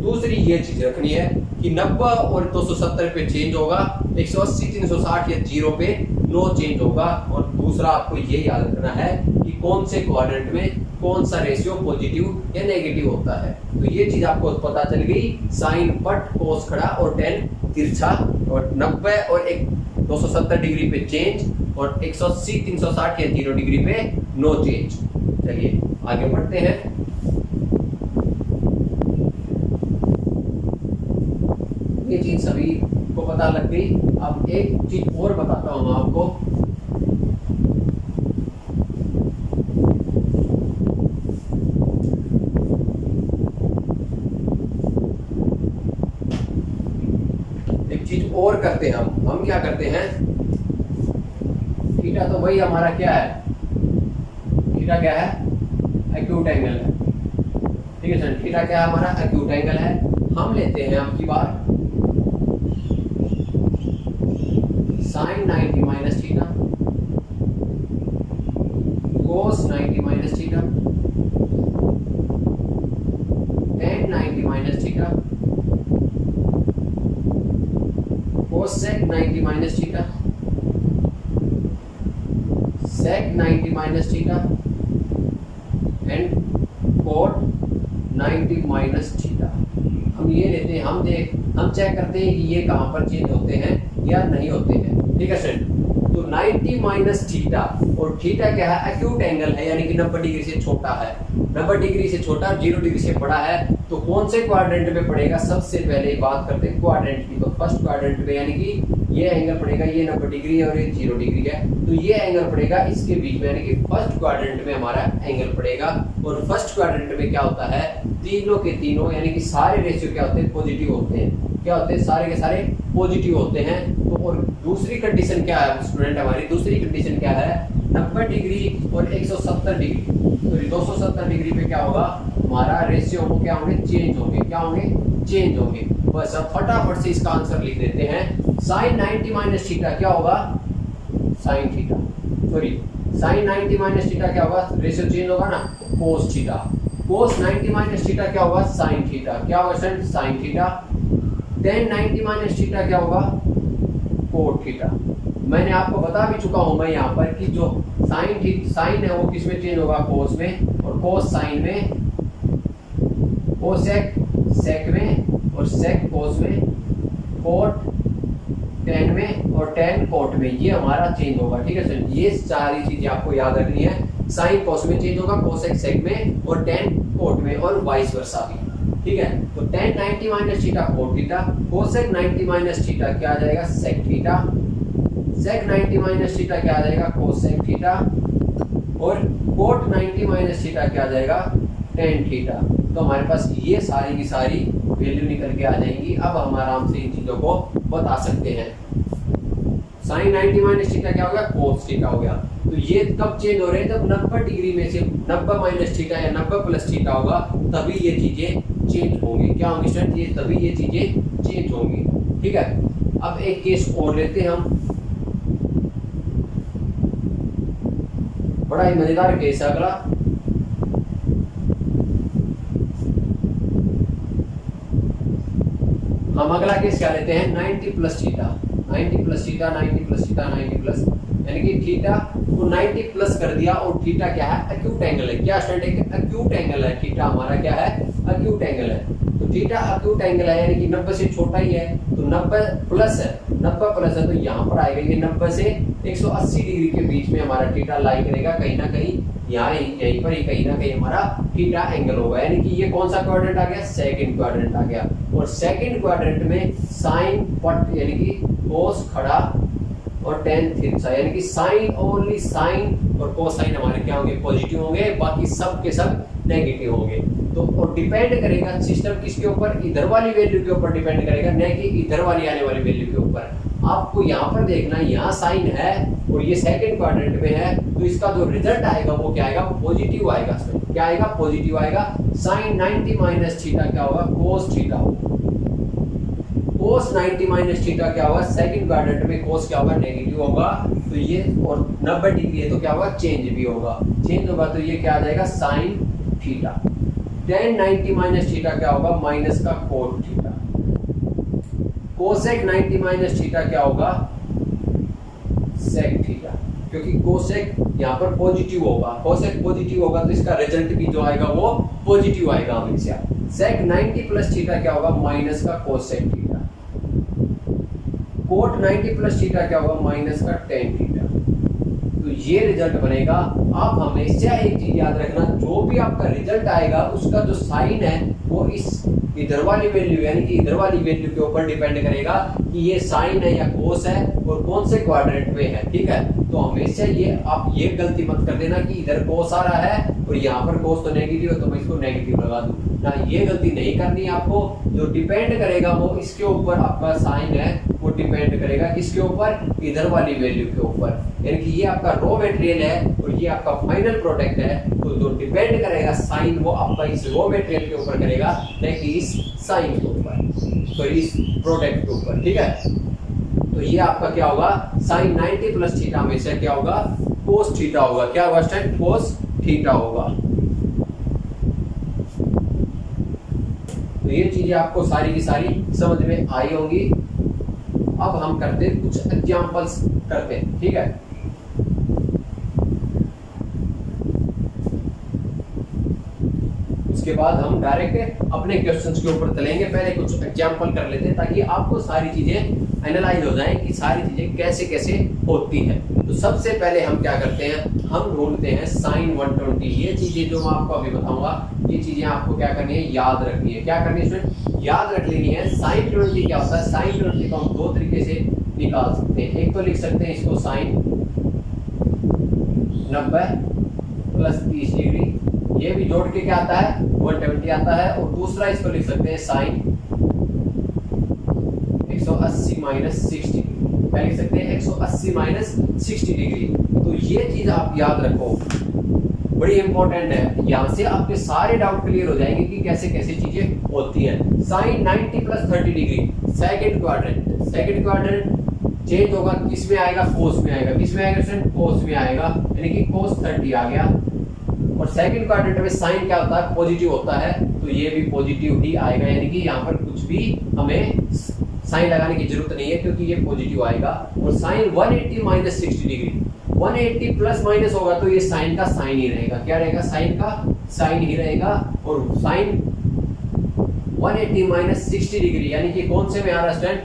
दूसरी ये चीज रखनी है कि 90 और 270 पे चेंज होगा, 180 360 या 0 पे नो चेंज होगा। और दूसरा आपको ये याद रखना है कि कौन से क्वाड्रेंट में कौन सा रेशियो पॉजिटिव या नेगेटिव होता है। तो ये चीज आपको पता चल गई, साइन पट, कोस खड़ा और टेन तिरछा, और 90 और 270 डिग्री पे चेंज और 180 360 या 0 डिग्री पे नो चेंज। चलिए आगे बढ़ते हैं। ये चीज सभी को पता लग गई। अब एक चीज और बताता हूं मैं आपको। एक चीज और करते हैं हम क्या करते हैं, थीटा तो वही हमारा क्या है, थीटा क्या है, एक्यूट एंगल है। ठीक है सर, थीटा क्या है हमारा, एक्यूट एंगल है। हम लेते हैं अब की बार sine 90 minus theta, cos 90 minus theta, tan 90 minus theta, cosec 90 minus theta, sec 90 minus theta and cot 90 minus theta. हम ये लेते हैं, हम चेक करते हैं कि ये कहां पर चेंज होते हैं या नहीं होते हैं। ठीक है सर, तो 90 माइनस थीटा, और थीटा क्या है, एक्यूट एंगल है, यानी कि 90 डिग्री से छोटा है, 90 डिग्री से छोटा, 0 डिग्री से बड़ा है। तो कौन से क्वाड्रेंट में पड़ेगा, सबसे पहले बात करते हैं क्वाड्रेंट की। तो फर्स्ट क्वाड्रेंट में, यानी कि ये एंगल पड़ेगा, ये 90 डिग्री और ये 0 डिग्री है, तो ये एंगल पड़ेगा इसके बीच में, यानी कि फर्स्ट क्वाड्रेंट में हमारा एंगल पड़ेगा। और फर्स्ट क्वाड्रेंट में क्या होता है, तीनों के तीनों यानी कि सारे रेशियो क्या होते हैं, पॉजिटिव होते हैं। क्या होते हैं, सारे के सारे पॉजिटिव होते हैं। तो और दूसरी कंडीशन क्या है स्टूडेंट, हमारी दूसरी कंडीशन क्या है, 90 डिग्री और 170 डिग्री, सॉरी 270 डिग्री पे क्या होगा, हमारा रेशियो को क्या होंगे, चेंज होंगे। क्या होंगे, चेंज होंगे। बस अब फटाफट से इसका आंसर लिख देते हैं। साइन 90 माइनस थीटा क्या होगा, sine theta, sorry sine 90 minus theta क्या होगा, रेशियो चेंज होगा ना, cos theta. Cos 90 minus theta क्या होगा, साइन थीटा। क्या होगा student, sine theta. Tan 90 minus theta क्या होगा, कोट थीटा। मैंने आपको बता भी चुका हूं मैं यहाँ पर कि जो साइन है वो किस में चेंज होगा, कोस में, और कोस साइन में, कोसेक सेक में, और सेक कोस में, कोट टेन में, और टेन कोट में, ये हमारा चेंज होगा। ठीक है सर, ये सारी चीजें आपको याद रखनी है। साइन कोस में चेंज होगा, कोसेक सेक में, और टेन कोट में, और वाइस वर्सा भी। ठीक है, तो ten 90 minus theta cot theta, cosec 90 minus theta क्या आ जाएगा, sec theta, sec 90 minus theta क्या आ जाएगा, कोसेक थीटा, और कोट 90 माइनस थीटा क्या आ जाएगा, टेन थीटा। तो हमारे पास ये सारी की सारी वैल्यू निकल के आ जाएंगी। अब हम आराम से इन चीजों को बता सकते हैं। साइन 90 माइनस थीटा क्या हो गया, कोस थीटा हो गया। तो ये कब चेंज हो रहे हैं, जब 90 डिग्री में से 90 माइनस थीटा या 90 प्लस थीटा होगा, तभी ये चीजें चेंज होंगी। क्या होंगी स्टूडेंट, ये तभी ये चीजें चेंज होंगी। ठीक है, अब एक केस और लेते हैं हम, बड़ा ही मजेदार केस है अगला। हम अगला केस क्या लेते हैं, 90 plus theta, 90 plus theta, 90 plus theta, 90 plus, यानी कि थीटा को 90 प्लस कर दिया, और थीटा क्या है, एक्यूट एंगल है। क्या स्टूडेंट, एक्यूट एंगल है, थीटा हमारा क्या है, एक्यूट एंगल है। तो थीटा एक्यूट एंगल है, यानी कि 90 से छोटा ही है, तो 90 प्लस है, 90 प्लस है, तो यहाँ पर आएगा ये 90 से 180 डिग्री के बीच में हमारा थीटा लाई करेगा, कहीं ना कहीं यहाँ यहीं पर ही कहीं ना कहीं हमारा थीटा एंगल होगा। यानी कि ये कौन सा क्वाड्रेंट आ गया, सेकंड क्वाड्रेंट आ गया। और सेकंड क्वाड्रेंट में साइन पट, यानी कि कोस खड़ा और टेन तिरछा, यानी कि साइन ओनली साइन और कोसाइन हमारे क्या होंगे, पॉजिटिव होंगे, बाकी सब के सब नेगेटिव होंगे। तो और डिपेंड करेगा सिस्टम किसके ऊपर, इधर वाली वैल्यू के ऊपर डिपेंड करेगा, न कि इधर वाली आने वाली वैल्यू के ऊपर। आपको यहाँ पर देखना, यहाँ साइन है और ये सेकंड क्वाड्रेंट में है, तो इसका जो रिजल्ट आएगा वो क्या आएगा, पॉजिटिव आएगा। क्या आएगा, पॉजिटिव आएगा। साइन 90 माइनस थीटा क्या होगा, कोस थीटा होगा। कोस 90 माइनस थीटा क्या होगा, सेकंड क्वाड्रेंट में कोस क्या होगा, नेगेटिव होगा। तो ये और 90 डिग्री है तो क्या होगा, चेंज भी होगा। चेंज होगा तो ये क्या आ जाएगा, sine theta. tan 90 minus theta क्या होगा, माइनस का cot theta. Cosec 90 minus theta क्या होगा, सेक थीटा, क्योंकि कोसेक यहाँ पर पॉजिटिव होगा। कोसेक पॉजिटिव होगा तो इसका रिजल्ट भी जो आएगा वो पॉजिटिव आएगा हमेशा। सेक 90 प्लस थीटा क्या होगा, माइनस का cosec theta. Cot 90 plus theta क्या होगा, माइनस का टेन थीटा। तो ये रिजल्ट बनेगा। आप हमेशा एक चीज याद रखना, जो भी आपका रिजल्ट आएगा उसका जो साइन है वो इस इधर वाली वैल्यू यानी कि इधर वाली वैल्यू के ऊपर डिपेंड करेगा कि ये साइन है या कोस है और कौन से क्वाड्रेंट में है। ठीक है, तो हमेशा ये आप ये गलती मत कर देना कि इधर कोस आ रहा है और यहाँ पर कोस तो नेगेटिव है तो मैं इसको नेगेटिव लगा दूं ना, ये गलती नहीं करनी आपको। जो डिपेंड करेगा वो इसके ऊपर, आपका साइन है वो डिपेंड करेगा इसके ऊपर, इधर वाली वैल्यू के ऊपर। यानी कि ये आपका रॉ मटेरियल है और ये आपका फाइनल प्रोडक्ट है, तो जो डिपेंड करेगा साइन वो आपका इस रॉ मटेरियल के ऊपर करेगा, न कि इस साइन के ऊपर, तो इस प्रोडक्ट के ऊपर। ठीक है, तो ये आपका क्या होगा, साइन 90 प्लस थीटा हमेशा क्या होगा, कोस थीटा होगा। क्या होगा स्टूडेंट, कोस थीटा होगा। तो ये चीजें आपको सारी की सारी समझ में आई होंगी। अब हम करते हैं कुछ एग्जांपल्स करते हैं। ठीक है, उसके बाद हम डायरेक्ट अपने क्वेश्चंस के ऊपर चलेंगे। पहले कुछ एग्जांपल कर लेते हैं ताकि आपको सारी चीजें एनालाइज हो जाएं कि सारी चीजें कैसे कैसे होती हैं। तो सबसे पहले हम क्या करते हैं, हम ढूंढते हैं साइन 120। ये चीजें जो मैं आपको अभी बताऊंगा, ये चीजें आपको क्या करनी है, याद रखनी है। क्या करनी है स्टूडेंट, याद रख लेनी है। साइन 20 क्या होता है, साइन 20 को हम दो तरीके से निकाल सकते हैं। एक तो लिख सकते हैं इसको साइन 90 प्लस 30 डिग्री, ये भी जोड़ के क्या आता है, 120 आता है। और दूसरा इसको लिख सकते हैं साइन 180 माइनस 60 डिग्री, क्या लिख सकते हैं, 180 माइनस 60 डिग्री। तो ये चीज आप याद रखो, बड़ी इंपॉर्टेंट है। यहाँ से आपके सारे डाउट क्लियर हो जाएंगे कि कैसे कैसे चीजें होती हैं। Sine 90 plus 30 degree, second quadrant. Second quadrant change होगा, किस में आएगा, कोस में आएगा। किस में आएगा स्टूडेंट, कोस में आएगा, यानी कि कोस 30 आ गया। और सेकंड क्वाड्रेंट में साइन क्या होता है, पॉजिटिव होता है, तो ये भी पॉजिटिव ही आएगा। यानी कि यहाँ पर कुछ भी हमें साइन लगाने की जरूरत नहीं है क्योंकि ये पॉजिटिव आएगा। और sine 180 minus 60 degree, 180 plus minus होगा तो ये साइन का साइन ही रहेगा। क्या रहेगा, साइन का साइन ही रहेगा। और साइन 180 माइनस 60 डिग्री यानी कि कौन से में आ रहा है स्टूडेंट,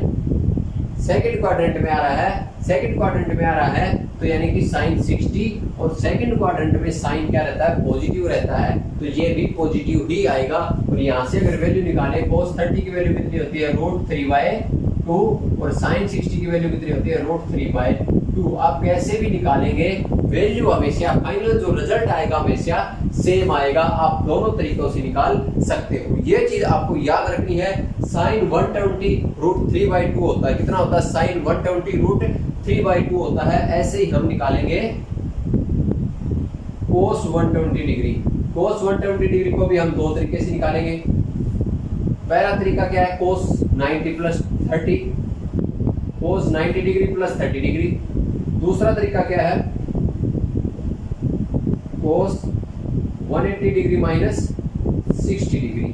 सेकंड क्वाड्रेंट में आ रहा है। सेकंड क्वाड्रेंट में आ रहा है तो यानी कि साइन 60, और सेकंड क्वाड्रेंट में साइन क्या रहता है, पॉजिटिव रहता है, तो ये भी पॉजिटिव ही आएगा। और यहाँ से अगर वैल्यू निकाले, cos 30 की वैल्यू कितनी होती है, √3/2, और साइन 60 की वैल्यू कितनी होती है, √3/2। आप कैसे भी निकालेंगे वैल्यू हमेशा फाइनल जो रिजल्ट आएगा हमेशा सेम आएगा। आप दोनों तरीकों से निकाल सकते हो। ये चीज आपको याद रखनी है। साइन 120 √3/2 होता है, कितना होता है, साइन 120 √3/2 होता है। ऐसे ही हम निकालेंगे cos 120 डिग्री। cos 120 डिग्री को भी हम दो तरीके से निकालेंगे। पहला तरीका क्या है, cos 90 plus 30, cos 90 degree plus 30 degree. दूसरा तरीका क्या है, cos 180 डिग्री माइनस 60 डिग्री।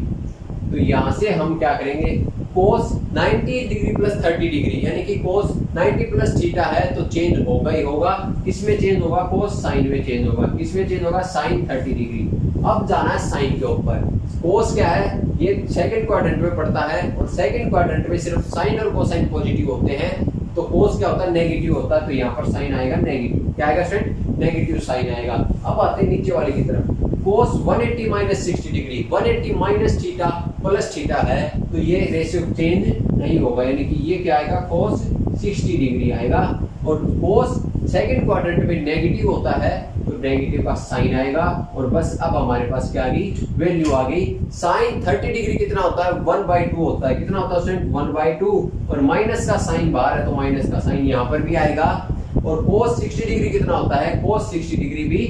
तो यहां से हम क्या करेंगे, cos 90 डिग्री प्लस 30 डिग्री, यानी कि cos 90 प्लस थीटा है तो चेंज होगा ही होगा। किसमें चेंज होगा, cos साइन में चेंज होगा। किसमें चेंज होगा, साइन 30 डिग्री। अब जाना है साइन के ऊपर। cos क्या है, ये सेकंड क्वाड्रेंट में पड़ता है, और सेकंड क्वाड्रेंट में सिर्फ साइन और कोसाइन पॉजिटिव होते हैं। तो cos क्या होता है, नेगेटिव होता है, तो यहाँ पर साइन आएगा नेगेटिव। क्या आएगा स्टूडेंट, नेगेटिव साइन आएगा। अब आते हैं नीचे वाले की तरफ, cos 180 minus 60 degree, 180 minus theta plus theta है, तो ये रेशियो चेंज नहीं होगा, यानी कि ये क्या आएगा, cos 60 डिग्री आएगा। और cos सेकंड क्वाड्रेंट में नेगेटिव होता है, तो तो नेगेटिव का साइन आएगा। और बस अब हमारे पास क्या आ गई, वैल्यू आ गई। साइन 30 डिग्री कितना होता है, 1/2 होता है। कितना होता है स्टूडेंट, 1/2। और माइनस का साइन बाहर है तो माइनस का साइन यहाँ पर भी आएगा। और cos 60 डिग्री कितना होता है, cos 60 डिग्री भी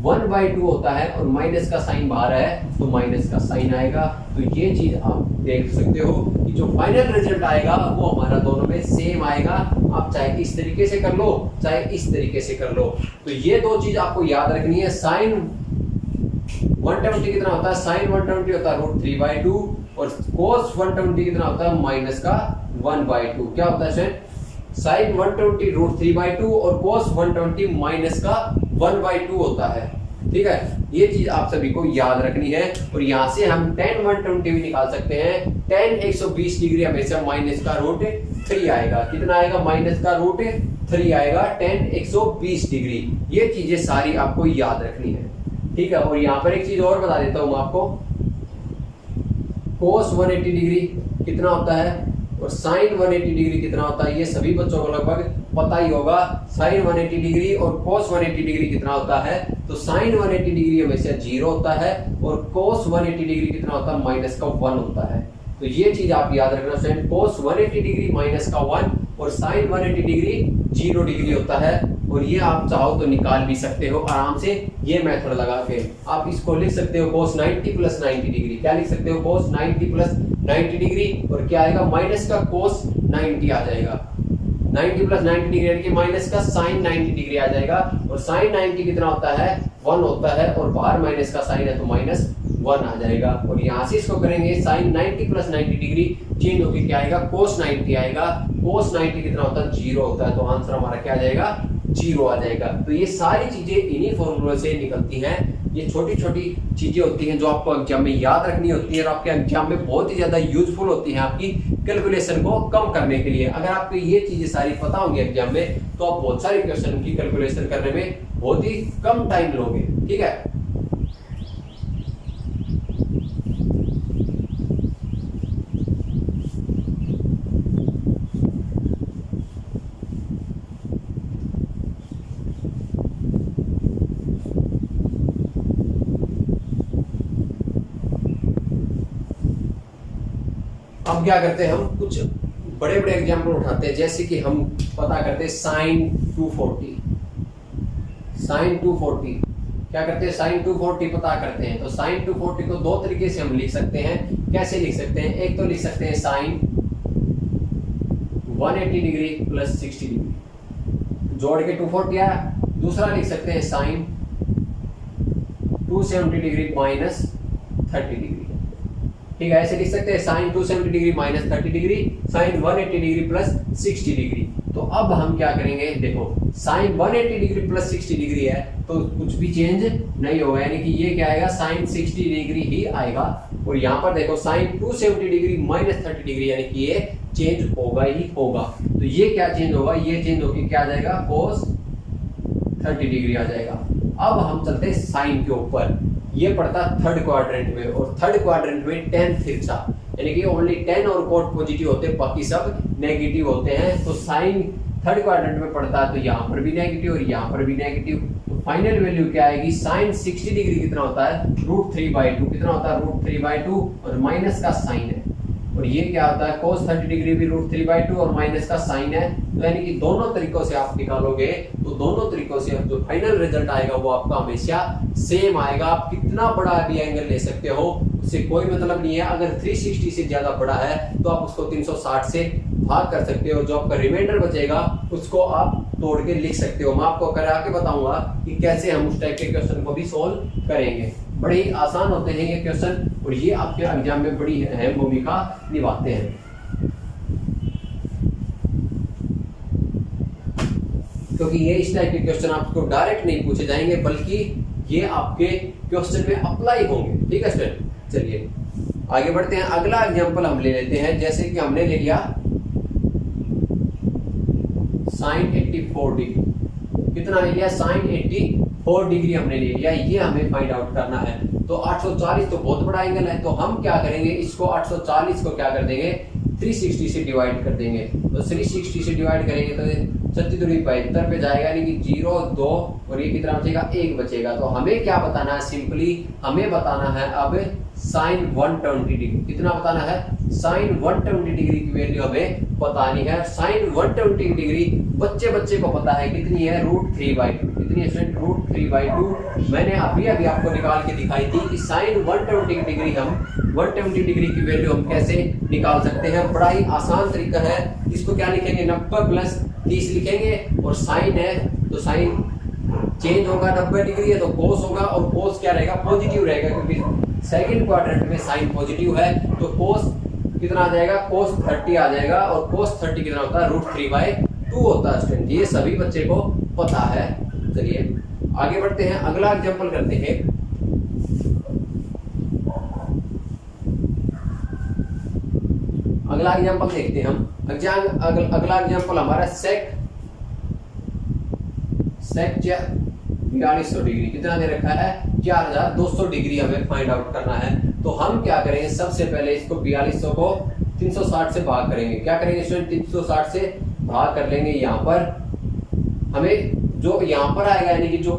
1/2 होता है। और माइनस का साइन बाहर है तो माइनस का साइन आएगा। तो ये चीज आप देख सकते हो कि जो फाइनल रिजल्ट आएगा वो हमारा दोनों में सेम आएगा। आप चाहे इस तरीके से कर लो चाहे इस तरीके से कर लो। तो ये दो चीज आपको याद रखनी है। साइन 120 कितना होता है, साइन 120 होता है √3/2। और cos 120 कितना होता है, माइनस का 1/2। क्या होता है सर, साइन 120 √3/2 और cos 120 माइनस का 1/2 होता है। ठीक है, ये चीज आप सभी को याद रखनी है। और यहाँ से हम tan 120 भी निकाल सकते हैं। tan 120 डिग्री हमेशा माइनस का √3 आएगा। कितना आएगा, माइनस का √3 आएगा tan 120 डिग्री। ये चीजें सारी आपको याद रखनी है। ठीक है, और यहाँ पर एक चीज और बता देता हूँ आपको, cos 180 डिग्री कितना होता है और साइन 180 डिग्री कितना होता है, ये सभी बच्चों को लगभग पता ही होगा। साइन 180 डिग्री और cos 180 डिग्री कितना होता है, तो साइन 180 डिग्री हमेशा 0 होता है और cos 180 डिग्री कितना होता है, माइनस का 1 होता है। तो ये चीज आप याद रखना फ्रेंड, cos 180 डिग्री माइनस का 1 और साइन 180 डिग्री 0 डिग्री होता है। और ये आप चाहो तो निकाल भी सकते हो आराम से, ये मेथड लगा के आप इसको लिख सकते हो cos 90 + 90 डिग्री। क्या लिख सकते हो, cos 90 + 90 डिग्री। और क्या आएगा, माइनस का cos 90 आ जाएगा। 90 + 90 डिग्री यानी कि माइनस का साइन 90 डिग्री आ जाएगा। और साइन 90 कितना होता है, 1 होता है। और बाहर माइनस का साइन है तो -1 आ जाएगा। और यहाँ से इसको करेंगे साइन 90 + 90 डिग्री चेंज होकर क्या आएगा, cos 90 आएगा। cos 90 कितना होता है, 0 होता है। तो आंसर हमारा क्या आ जाएगा, 0 आ जाएगा। तो ये सारी चीजें इन्हीं फॉर्मूले से निकलती हैं। ये छोटी छोटी चीजें होती हैं जो आपको एग्जाम में याद रखनी होती है और आपके एग्जाम में बहुत ही ज्यादा यूजफुल होती हैं आपकी कैलकुलेशन को कम करने के लिए। अगर आपको ये चीजें सारी पता होंगी एग्जाम में तो आप बहुत सारे क्वेश्चन की कैलकुलेशन करने में बहुत ही कम टाइम लोगे। ठीक है, अब क्या करते हैं, हम कुछ बड़े बड़े एग्जाम्पल उठाते हैं। जैसे कि हम पता करते हैं साइन 240। साइन 240 क्या करते हैं, साइन 240 पता करते हैं। तो साइन 240 को दो तरीके से हम लिख सकते हैं। कैसे लिख सकते हैं, एक तो लिख सकते हैं साइन 180 डिग्री + 60 डिग्री जोड़ के 240 आया। दूसरा लिख सकते हैं साइन 270 डिग्री -30 डिग्री। ठीक है, ऐसे लिख सकते हैं sine 270 degree -30 degree, sine 180 degree + 60 degree. तो अब हम क्या करेंगे, देखो साइन 180 डिग्री + 60 डिग्री है तो कुछ भी चेंज नहीं होगा, यानी कि ये क्या आएगा, साइन 60 डिग्री ही आएगा। और यहाँ पर देखो साइन 270 डिग्री -30 डिग्री, यानी कि ये चेंज होगा ही होगा। तो ये क्या चेंज होगा, ये चेंज होकर क्या आ जाएगा, cos 30 डिग्री आ जाएगा। अब हम चलते हैं साइन के ऊपर। ये पड़ता थर्ड क्वाड्रेंट में और थर्ड क्वाड्रेंट में tan तिरछा, यानी कि ओनली tan और cot पॉजिटिव होते हैं, बाकी सब नेगेटिव होते हैं। तो साइन थर्ड क्वाड्रेंट में पड़ता है तो यहाँ पर भी नेगेटिव और यहाँ पर भी नेगेटिव। तो फाइनल वैल्यू क्या आएगी, साइन 60 डिग्री कितना होता है, √3/2। कितना होता है, √3/2 और माइनस का साइन है। और ये क्या होता है, cos 30 डिग्री भी √3/2 और माइनस का साइन है। तो यानी कि दोनों तरीकों से आप निकालोगे तो दोनों तरीकों से जो फाइनल रिजल्ट आएगा वो आपका हमेशा सेम आएगा। आप कितना बड़ा भी एंगल ले सकते हो, उससे कोई मतलब नहीं है। अगर 360 से ज्यादा बड़ा है तो आप उसको 360 से भाग कर सकते हो। जो आपका रिमाइंडर बचेगा उसको आप तोड़ के लिख सकते हो। मैं आपको करा के बताऊंगा कि कैसे हम उस टाइप के क्वेश्चन को भी सोल्व करेंगे। बड़े ही आसान होते हैं ये क्वेश्चन और ये आपके एग्जाम में बड़ी अहम भूमिका निभाते हैं। क्योंकि ये इस टाइप के क्वेश्चन आपको डायरेक्ट नहीं पूछे जाएंगे बल्कि ये आपके क्वेश्चन में अप्लाई होंगे। ठीक है स्टूडेंट, चलिए आगे बढ़ते हैं। अगला एग्जांपल हम ले लेते हैं। जैसे कि हमने ले लिया साइन 84 डिग्री। कितना ले लिया, साइन 84 डिग्री हमने ले लिया। ये हमें फाइंड आउट करना है। तो 840 तो बहुत बड़ा एंगल है, तो हम क्या करेंगे, इसको 840 को क्या कर देंगे, 360 से डिवाइड कर देंगे। तो 360 से डिवाइड करेंगे तो 37 पे जाएगा, यानी कि 0 2 और ये कितना बचेगा, 1 बचेगा। तो हमें क्या बताना है, सिंपली हमें बताना है अब साइन 120 डिग्री। कितना बताना है, साइन 120 डिग्री की वैल्यू हमें बतानी है। साइन 120 डिग्री बच्चे को पता है कितनी है, √3/2। कितनी है स्टूडेंट, √3/2। मैंने अभी आपको निकाल के दिखाई थी कि साइन 120 डिग्री हम 120 डिग्री की वैल्यू हम कैसे निकाल सकते हैं। बड़ा ही आसान तरीका है। इसको क्या लिखेंगे, 90 + 30 लिखेंगे, और साइन है तो साइन चेंज होगा, 90 डिग्री है तो कोस होगा, और कोस क्या रहेगा, पॉजिटिव रहेगा, क्योंकि सेकंड क्वाड्रेंट में साइन पॉजिटिव है। तो कोस कितना आ जाएगा, कोस 30 आ जाएगा, और कोस 30 कितना होता है, √3/2 होता है स्टूडेंट। ये सभी बच्चे को पता है। चलिए आगे बढ़ते हैं, अगला एग्जांपल करते हैं। अगला एग्जांपल देखते हैं हम। अगला एग्जांपल हमारा सेक 4200 डिग्री कितना दे रखा है, 4200 डिग्री हमें फाइंड आउट करना है। तो हम क्या करेंगे, सबसे पहले इसको 4200 को 360 से भाग करेंगे। क्या करेंगे स्टूडेंट, 360 से भाग कर लेंगे। यहाँ पर हमें जो यहाँ पर आएगा, यानी कि जो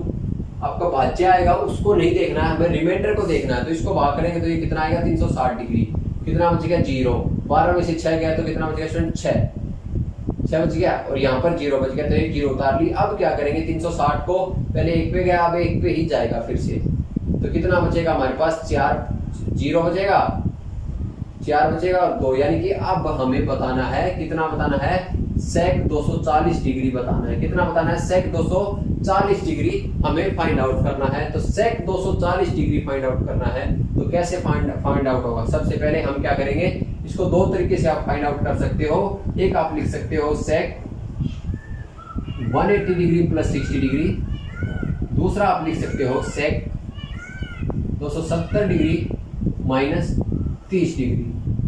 आपका भाज्य आएगा उसको नहीं देखना है, हमें रिमाइंडर को देखना है। तो इसको भाग करेंगे तो ये कितना आएगा, 360 डिग्री। कितना बचेगा, 0। 12 में से 6 गया तो कितना बचेगा स्टूडेंट, 6 बच गया, और यहाँ पर 0 बच गया, तो ये 0 उतार ली। अब क्या करेंगे, 360 को पहले 1 पे गया, अब 1 पे ही जाएगा फिर से। तो कितना बचेगा हमारे पास, 4 0 बचेगा, 4 बचेगा और 2, यानी कि अब हमें बताना है, कितना बताना है, सेक 240 डिग्री बताना है। कितना बताना है, सेक 240 डिग्री हमें फाइंड आउट करना है। तो सेक 240 डिग्री फाइंड आउट करना है, तो कैसे फाइंड आउट होगा। सबसे पहले हम क्या करेंगे, इसको दो तरीके से आप फाइंड आउट कर सकते हो। एक आप लिख सकते हो सेक 180 डिग्री + 60 डिग्री, दूसरा आप लिख सकते हो सेक 270 डिग्री - 30 डिग्री।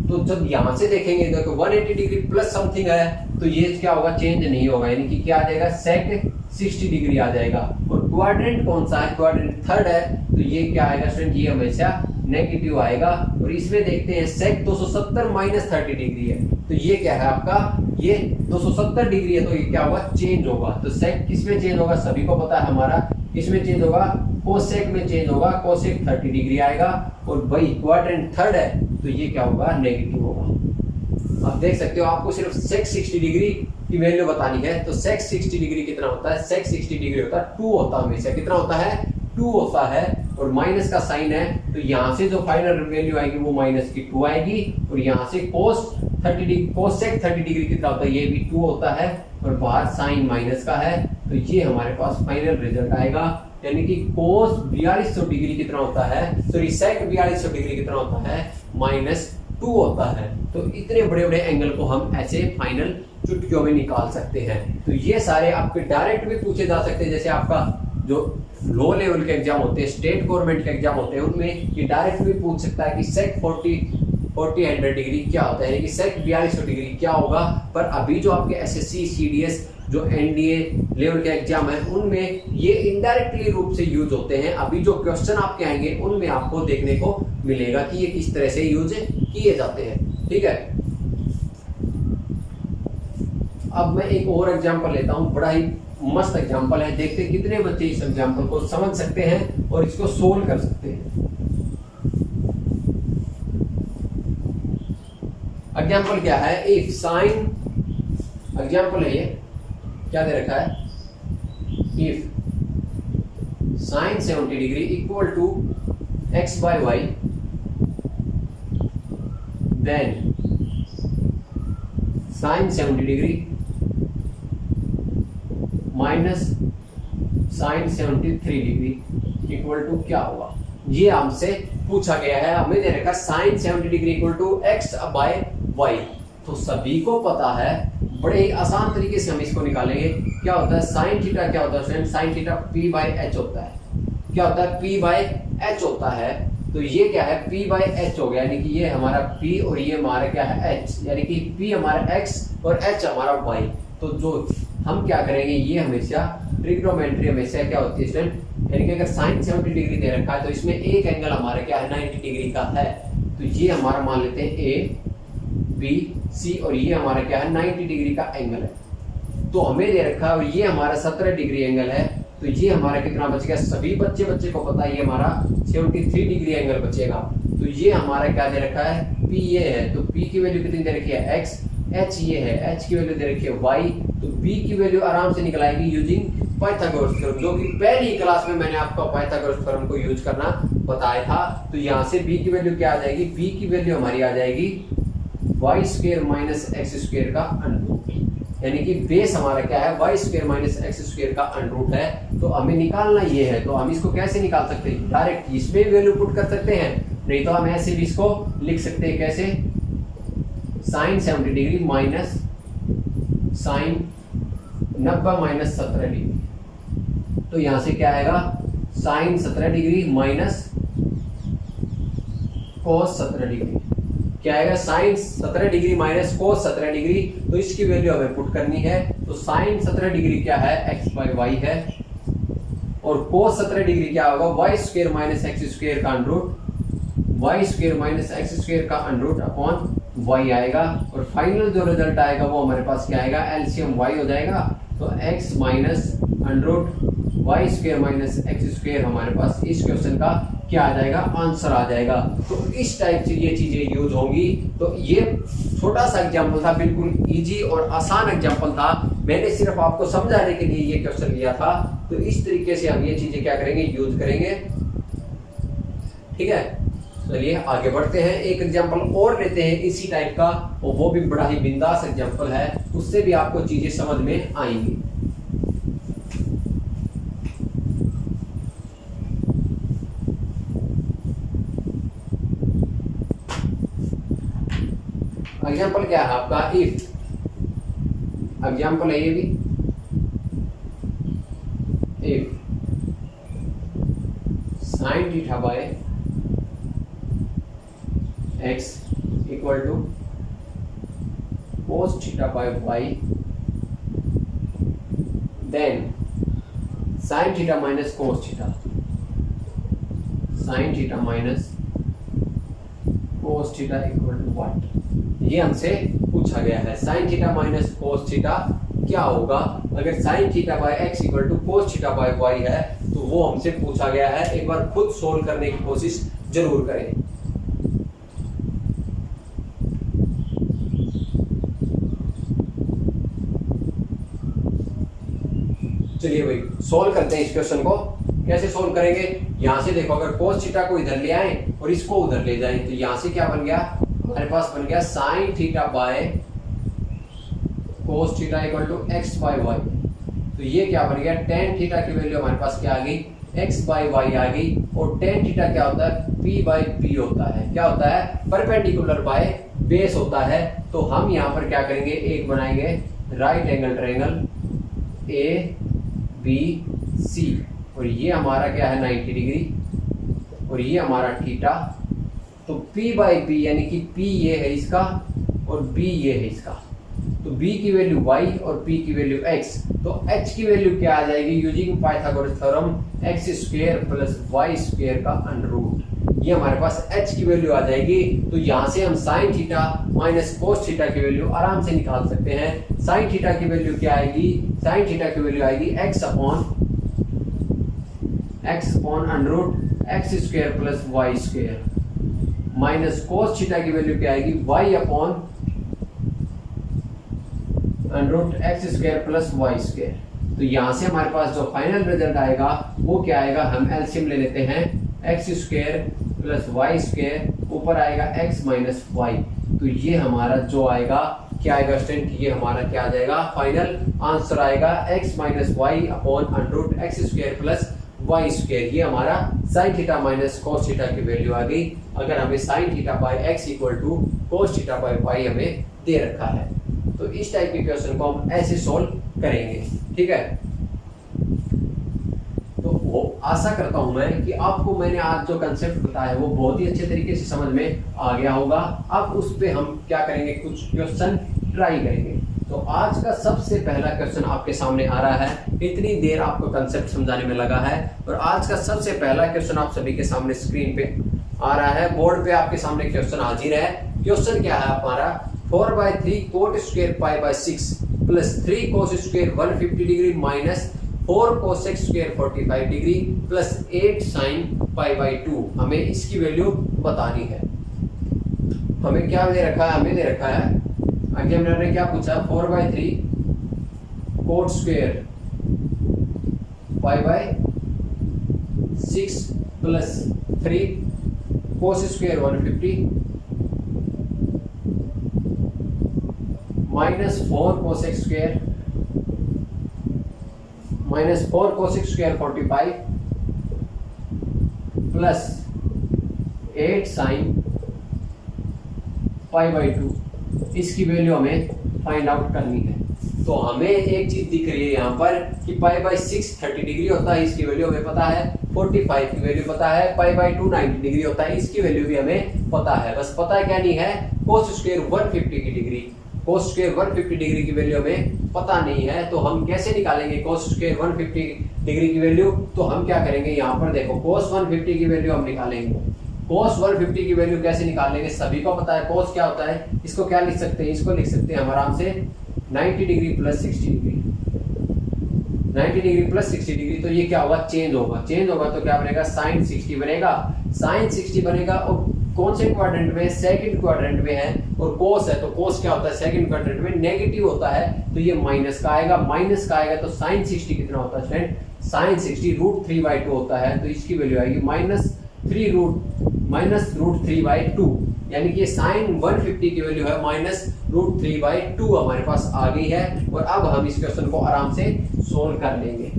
तो जब यहां से देखेंगे तो 180 डिग्री प्लस समथिंग है, तो ये क्या होगा, चेंज नहीं होगा, यानी कि क्या आ जाएगा, सेक 60 डिग्री आ जाएगा। और क्वाड्रेंट कौन सा है, क्वाड्रेंट थर्ड है, तो ये क्या आएगा स्टूडेंट, ये हमेशा नेगेटिव आएगा। और इसमें देखते हैं सेक 270 - 30 डिग्री है, तो ये क्या है आपका, ये 270 डिग्री है, तो ये क्या होगा, चेंज होगा। तो सेक किसमें चेंज होगा, सभी को पता है हमारा, किसमें चेंज होगा, कोसेक में चेंज होगा, कोसेक 30 डिग्री आएगा। और भाई क्वाड्रेंट थर्ड है, तो ये क्या होगा, नेगेटिव होगा। आप देख सकते हो, आपको सिर्फ सेक 60 डिग्री की वैल्यू बतानी है। तो सेक 60 डिग्री कितना होता है, सेक 60 डिग्री होता है 2 होता है हमेशा। कितना होता है, 2 होता है, और माइनस का साइन है, तो यहाँ से जो फाइनल वैल्यू आएगी वो -2 आएगी। और यहाँ से कोस 30 डिग्री, कोसेक 30 डिग्री कितना होता है, ये भी 2 होता है, और बाहर साइन माइनस का है, तो ये हमारे पास फाइनल रिजल्ट आएगा। यानी कि कोस 4200 डिग्री कितना होता है, सॉरी सेक 4200 डिग्री कितना होता है, -2 होता है। तो इतने बड़े बड़े एंगल को हम ऐसे फाइनल चुटकियों में निकाल सकते हैं। तो ये सारे आपके डायरेक्ट भी पूछे जा सकते हैं, जैसे आपका जो लो लेवल के एग्जाम होते हैं, स्टेट गवर्नमेंट के एग्जाम होते हैं, उनमें ये डायरेक्ट भी पूछ सकता है कि सेक 40 डिग्री क्या होता है, यानी कि सेक 4200 डिग्री क्या होगा। पर अभी जो आपके एसएससी सीडीएस जो एनडीए लेवल के एग्जाम है, उनमें ये इनडायरेक्टली रूप से यूज होते हैं। अभी जो क्वेश्चन आपके आएंगे उनमें आपको देखने को मिलेगा कि ये किस तरह से यूज किए जाते हैं। ठीक है, अब मैं एक और एग्जांपल लेता हूं, बड़ा ही मस्त एग्जांपल है। देखते हैं कितने बच्चे इस एग्जांपल को समझ सकते हैं और इसको सोल्व कर सकते हैं। एग्जांपल क्या है, इफ साइन, एग्जांपल है ये, क्या दे रखा है, if sine 70 degree equal to x/y, then sine 70 degree minus sine 73 degree equal to क्या होगा, ये हमसे पूछा गया है। हमें दे रखा sign 70 degree equal to x/y। तो सभी को पता है, बड़े ही आसान तरीके से हम इसको निकालेंगे। क्या होता है साइन थीटा, क्या होता है फ्रेंड, साइन थीटा p/h होता है। क्या होता है, p/h होता है। तो ये क्या है, p/h हो गया, यानी कि ये हमारा p और ये हमारा क्या है h, यानी कि p हमारा x और h हमारा y। तो जो हम क्या करेंगे, ये हमेशा ट्रिग्नोमेट्री हमेशा क्या होती है स्टूडेंट, यानी कि अगर साइन 70 डिग्री दे रखा है तो इसमें एक एंगल हमारा क्या है 90 डिग्री का है, तो ये हमारा मान लेते हैं ए बी सी और ये हमारा क्या है 90 डिग्री का एंगल है। तो हमें दे रखा है और ये हमारा 17 डिग्री एंगल है, तो ये हमारा कितना बच गया, सभी बच्चे को पता है ये हमारा 73 डिग्री एंगल बचेगा। तो ये हमारा क्या दे रखा है P ये है, तो P की वैल्यू कितनी दे रखी है x, h ये है, h की वैल्यू दे रखी है y, तो B की वैल्यू आराम से निकल आएगी यूजिंग पाइथागोरस थ्योरम, जो कि पहली क्लास में मैंने आपको पाइथागोरस थ्योरम को यूज करना बताया था। तो यहाँ से B की वैल्यू क्या आ जाएगी, B की वैल्यू हमारी आ जाएगी y square minus x square का अंडर, यानी कि बेस हमारा क्या है y square minus x square का अंडर है। तो हमें निकालना ये है, तो हम इसको कैसे निकाल सकते हैं, डायरेक्ट इसमें वैल्यू पुट कर सकते हैं, नहीं तो हम ऐसे भी इसको लिख सकते हैं कैसे, sine 70 degree minus sine 90 minus 17 degree. तो यहां से क्या आएगा sine 17 degree minus cos 17 degree, क्या आएगा sine 17 degree minus cos 17 degree. तो इसकी वैल्यू हमें पुट करनी है, तो साइन 17 डिग्री क्या है x बाई वाई है, और कोस 17 डिग्री क्या होगा y square minus x square का under, y square minus x square का अंडर अपॉन वाई आएगा, और फाइनल जो रिजल्ट आएगा वो हमारे पास क्या आएगा एलसीएम वाई हो जाएगा, तो x minus under y square minus x square हमारे पास इस क्वेश्चन का क्या आ जाएगा आंसर आ जाएगा। तो इस टाइप से ये चीजें यूज होंगी। तो ये छोटा सा एग्जांपल था, बिल्कुल इजी और आसान एग्जांपल था, मैंने सिर्फ आपको समझाने के लिए ये क्वेश्चन लिया था। तो इस तरीके से हम ये चीजें क्या करेंगे यूज करेंगे, ठीक है। चलिए आगे बढ़ते हैं, एक एग्जांपल और लेते हैं इसी टाइप का, और वो भी बड़ा ही बिंदास एग्जांपल है, उससे भी आपको चीजें समझ में आएंगी। एग्जाम्पल क्या है आपका, इफ एग्जाम्पल है ये भी, if sine theta by x equal to cos theta by y, then sine theta minus cos theta, sine theta minus cos theta equal to what, ये हमसे पूछा गया है। Sine theta minus cos theta क्या होगा, अगर sine theta by x equal to cos theta by y है तो वो हमसे पूछा गया है। एक बार खुद सोल्व करने की कोशिश जरूर करें। चलिए भाई सोल्व करते हैं इस क्वेश्चन को। कैसे सोल्व करेंगे, यहां से देखो अगर कोस थीटा को इधर ले आए और इसको उधर ले जाएं, तो यहां से क्या बन गया हमारे पास, बन गया sine theta by cos theta equal to x by y. तो ये क्या बन गया, टेन थीटा की वैल्यू हमारे पास क्या आ गई एक्स बाय वाई आ गई, और टेन थीटा क्या होता है पी बाय पी होता है, क्या होता है परपेंडिकुलर बाय बेस होता है। तो हम यहाँ पर क्या करेंगे, एक बनाएंगे right angle triangle A B C, और ये हमारा क्या है 90 डिग्री, और ये हमारा थीटा। तो P बाई P यानी कि P ये है इसका और B ये है इसका, तो B की वैल्यू y और P की वैल्यू x, तो h की वैल्यू क्या आ जाएगी using Pythagoras theorem x square plus y square का अंडर रूट, ये हमारे पास h की वैल्यू आ जाएगी। तो यहाँ से हम sign theta minus cos theta की वैल्यू आराम से निकाल सकते हैं। साइन थीटा की वैल्यू क्या आएगी, साइन थीटा की वैल्यू आएगी x upon under root x square plus y square, minus cos theta की वैल्यू क्या आएगी y upon under root x square plus y square. तो यहां से हमारे पास जो फाइनल रिजल्ट आएगा वो क्या आएगा, हम एलसीएम ले लेते हैं x square plus y square, ऊपर आएगा एक्स माइनस वाई। तो ये हमारा जो आएगा क्या आएगा स्टूडेंट, ये हमारा क्या आ जाएगा फाइनल आंसर आएगा x minus y upon under root x square plus y square. ये हमारा sine theta minus cos theta की वैल्यू आ गई, अगर हमें sine theta by x equal to cos theta by y हमें दे रखा है। तो इस टाइप के क्वेश्चन को हम ऐसे सोल्व करेंगे, ठीक है। तो वो आशा करता हूं मैं कि आपको मैंने आज जो कंसेप्ट बताया वो बहुत ही अच्छे तरीके से समझ में आ गया होगा। अब उस पे हम क्या करेंगे, कुछ क्वेश्चन ट्राई करेंगे। तो आज का सबसे पहला क्वेश्चन आपके सामने आ रहा है। इतनी देर आपको कंसेप्ट समझाने में लगा है और आज का सबसे पहला क्वेश्चन आप सभी के सामने स्क्रीन पे आ रहा है, बोर्ड पे आपके सामने क्वेश्चन हाजिर है। क्वेश्चन क्या है हमारा, 4/3 cot square π/6 plus 3 cos square 150 degree minus 4 cosec square 45 degree plus 8 sine π/2। हमें इसकी वैल्यू बतानी है। हमें क्या दे रखा है, हमें दे रखा है एग्जामिनर ने क्या पूछा, 4/3 cot square π/6 plus 3 cos square 150 minus 4 cosec square 45 plus 8 sine π/2। इसकी वैल्यू हमें फाइंड आउट करनी है। तो हमें एक चीज दिख रही है यहाँ पर कि π/6 30 डिग्री होता है, इसकी वैल्यू हमें पता है। 45 की वैल्यू पता है। π/2 90 डिग्री होता है, इसकी वैल्यू भी हमें पता है। बस पता क्या नहीं है, कोस स्क्वायर 150 की डिग्री, कोस स्क्वायर 150 डिग्री की वैल्यू हमें पता नहीं है। तो हम कैसे निकालेंगे कोस स्क्वायर 150 डिग्री की वैल्यू? तो हम क्या करेंगे, यहाँ पर देखो कोस 150 की वैल्यू हम निकालेंगे। कोस 150 की वैल्यू कैसे निकालेंगे, सभी को पता है कोस क्या होता है। इसको क्या लिख सकते हैं, इसको लिख सकते हैं हम आराम से 90 degree plus 60 degree. 90 degree plus 60 degree, तो ये क्या होगा, चेंज होगा। चेंज होगा तो क्या बनेगा, साइन 60 बनेगा। साइन 60 बनेगा और कौन से क्वाड्रेंट में, सेकंड क्वाड्रेंट में है। और कोस है तो कोस क्या होता है, सेकंड क्वाड्रेंट में नेगेटिव होता है, तो ये माइनस का आएगा। माइनस का आएगा तो साइन 60 कितना होता है स्टूडेंट, साइन 60 √3/2 होता है। तो इसकी वैल्यू आएगी -√3/2, यानी कि साइन 150 की वैल्यू है -√3/2 हमारे पास आ गई है। और अब हम इस क्वेश्चन को आराम से सोल्व कर लेंगे।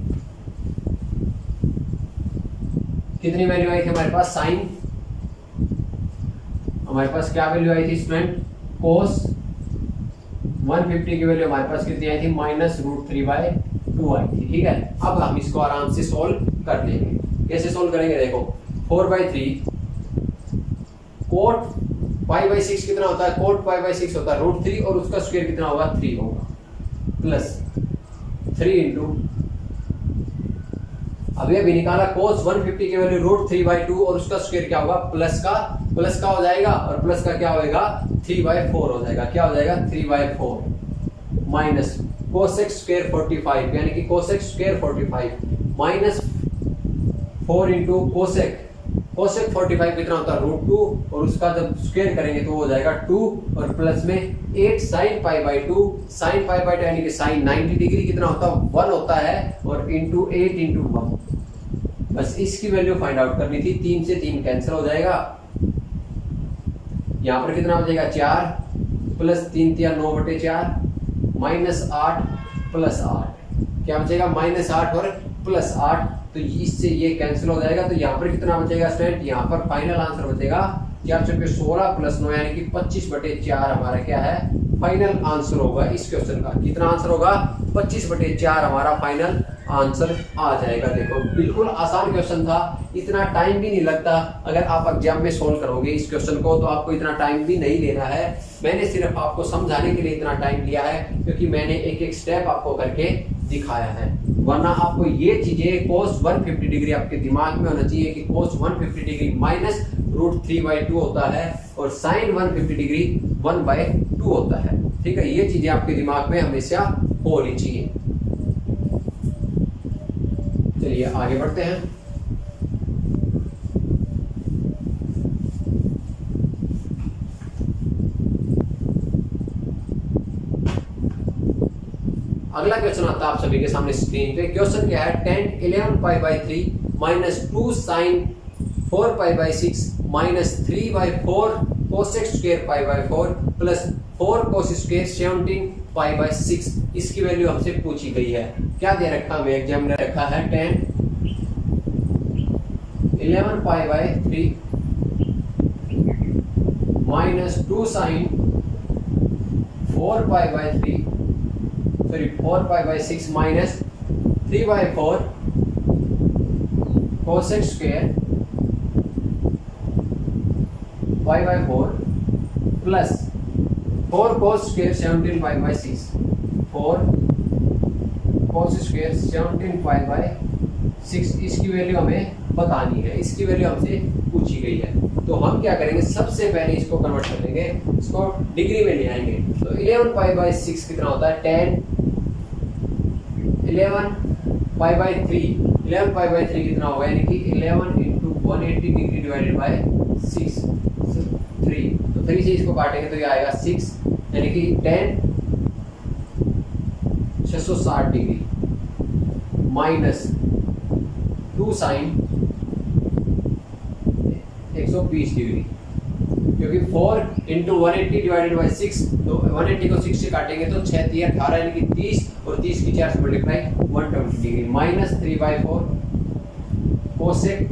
कितनी वैल्यू आई थी हमारे पास, साइन, हमारे पास क्या वैल्यू आई थी स्टूडेंट, कोस 150 की वैल्यू हमारे पास कितनी आई थी, -√3/2 आई थी। ठीक है, अब हम इसको आराम से सोल्व कर लेंगे। कैसे सोल्व करेंगे, देखो 4/3 कोट π/6 कितना होता है, कोट π/6 होता है √3 और उसका स्क्वायर कितना होगा, 3 होगा, प्लस 3 इंटू, अभी अभी निकाला कोस 150 की वैल्यू √3/2 और उसका स्क्वायर क्या होगा, प्लस का हो जाएगा और प्लस का क्या होएगा, 3/4 हो जाएगा। क्या हो जाएगा, 3/4 माइनस कोसेक स्क्वायर 45, यानी कि cosec square 45 minus 4 into cosec 45 कितना होता है, √2 और उसका जब स्क्वायर करेंगे तो हो जाएगा 2 और प्लस में 8 साइन π/2। साइन π/2 यानी कि साइन 90 डिग्री कितना होता है, 1 होता है और इंटू 8 इंटू 1। बस इसकी वैल्यू फाइंड आउट करनी थी। 3 से 3 कैंसिल हो जाएगा, यहाँ पर कितना बचेगा, 4 प्लस 3 × 9/4 -8 प्लस 8, क्या बचेगा, -8 और प्लस 8। तो इससे ये कैंसिल हो जाएगा। तो यहाँ पर कितना बचेगा स्टूडेंट, यहाँ पर फाइनल आंसर बचेगा 4 × 16 प्लस 9 यानी कि 25/4 हमारा क्या है, फाइनल आंसर होगा इस क्वेश्चन का। कितना आंसर होगा, 25/4 हमारा फाइनल आंसर आ जाएगा। देखो बिल्कुल आसान क्वेश्चन था, इतना टाइम भी नहीं लगता। अगर आप एग्जाम में सोल्व करोगे इस क्वेश्चन को तो आपको इतना टाइम भी नहीं लेना है। मैंने सिर्फ आपको समझाने के लिए इतना टाइम लिया है, क्योंकि मैंने एक एक स्टेप आपको करके दिखाया है। वरना आपको ये चीजें कोस 150 डिग्री आपके दिमाग में होना चाहिए कि कोस 150 डिग्री -√3/2 होता है और साइन 150 डिग्री 1/2 होता है। ठीक है, ये चीजें आपके दिमाग में हमेशा होनी चाहिए। चलिए आगे बढ़ते हैं। अगला क्वेश्चन आता है आप सभी के सामने स्क्रीन पे। क्वेश्चन क्या है, tan 11 π/3 -2 sin 4 π/6 -3/4 cosec square π/4 plus 4 cos square 17 π/6। इसकी वैल्यू हमसे पूछी गई है। क्या दे रखा हमें, एग्जाम ने रखा है tan 11 π/3 -2 sin 4 π/3 4 π/6 -3/4 cosec square π/4 plus 4 cos square 17 π/6। 4 cos square 17 pi by 6, इसकी वैल्यू हमें बतानी है, इसकी वैल्यू हमसे पूछी गई है। तो हम क्या करेंगे, सबसे पहले इसको कन्वर्ट कर देंगे, इसको डिग्री में ले आएंगे। तो 11 पाई बाय 6 कितना होता है 10, 11 पाई बाय 3, 11 पाई बाय 3 कितना होगा, यानी कि 11 इंटू 180 डिग्री डिवाइडेड बाय 6, 3। तो 3 से इसको काटेंगे तो ये आएगा 6, यानी कि 10 660 डिग्री माइनस 2 साइन 120 डिग्री, क्योंकि 4 इंटू 180 डिवाइडेड बाई 6, तो 180 को 6 से काटेंगे तो 6 3 18 यानी कि 30, और 30 की 4 से multiply 120 degree minus 3/4 cosec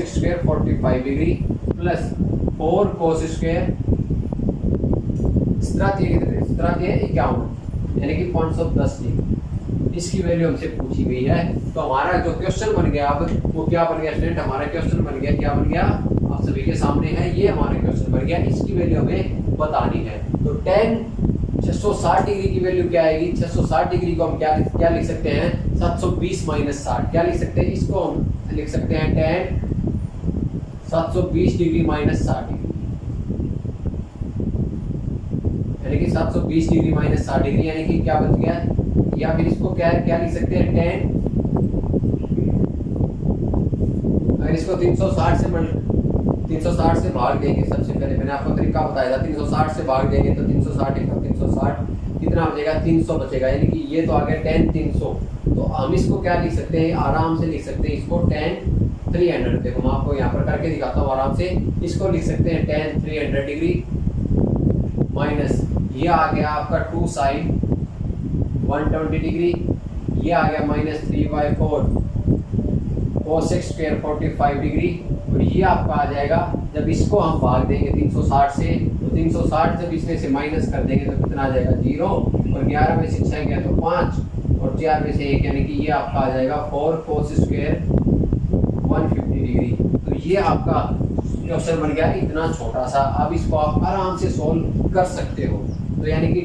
square 45 degree plus 4 cos square 51 यानी कि 510 डिग्री, इसकी वैल्यू हमसे पूछी गई है। तो हमारा जो क्वेश्चन बन गया, अब वो क्या बन गया स्टूडेंट, हमारा क्वेश्चन बन गया, क्या बन गया, आप सभी के सामने है, ये हमारा क्वेश्चन बन गया, इसकी वैल्यू हमें बतानी है। तो 10 660 डिग्री की वैल्यू क्या आएगी, 660 डिग्री को हम क्या लिख सकते हैं, 720 माइनस 60, क्या लिख सकते हैं, इसको हम लिख सकते हैं 10 720 डिग्री माइनस 60 डिग्री, यानी कि 720 डिग्री माइनस 60 डिग्री, यानी कि क्या बच गया, या फिर इसको क्या लिख सकते हैं 10, अगर इसको 360 से भाग देंगे, सबसे पहले मैंने आपको तरीका बताया था, 360 से भाग देंगे तो 360 कितना बचेगा, 300 बचेगा, यानी कि ये तो आ गया 10 300। तो हम इसको क्या लिख सकते हैं, आराम से लिख सकते हैं इसको 10 300। देखो मैं आपको यहाँ पर करके दिखाता हूँ आराम से, इसको लिख सकते हैं 10 300 डिग्री माइनस ये आ गया आपका 2 साइन 120 डिग्री, ये आ गया माइनस 3/4 कोसेक स्क्वायर 45 डिग्री, और ये आपका आ जाएगा, जब इसको हम भाग देंगे 360 से, तो 360 जब इसमें से माइनस कर देंगे तो कितना आ जाएगा 0, और 11 में से 6 गया तो 5, और 4 में से 1, यानी कि ये आपका आ जाएगा 4 कोस स्क्वायर 150 डिग्री। तो ये आपका क्वेश्चन बन गया इतना छोटा सा, अब इसको आप आराम से सोल्व कर सकते हो। तो यानी कि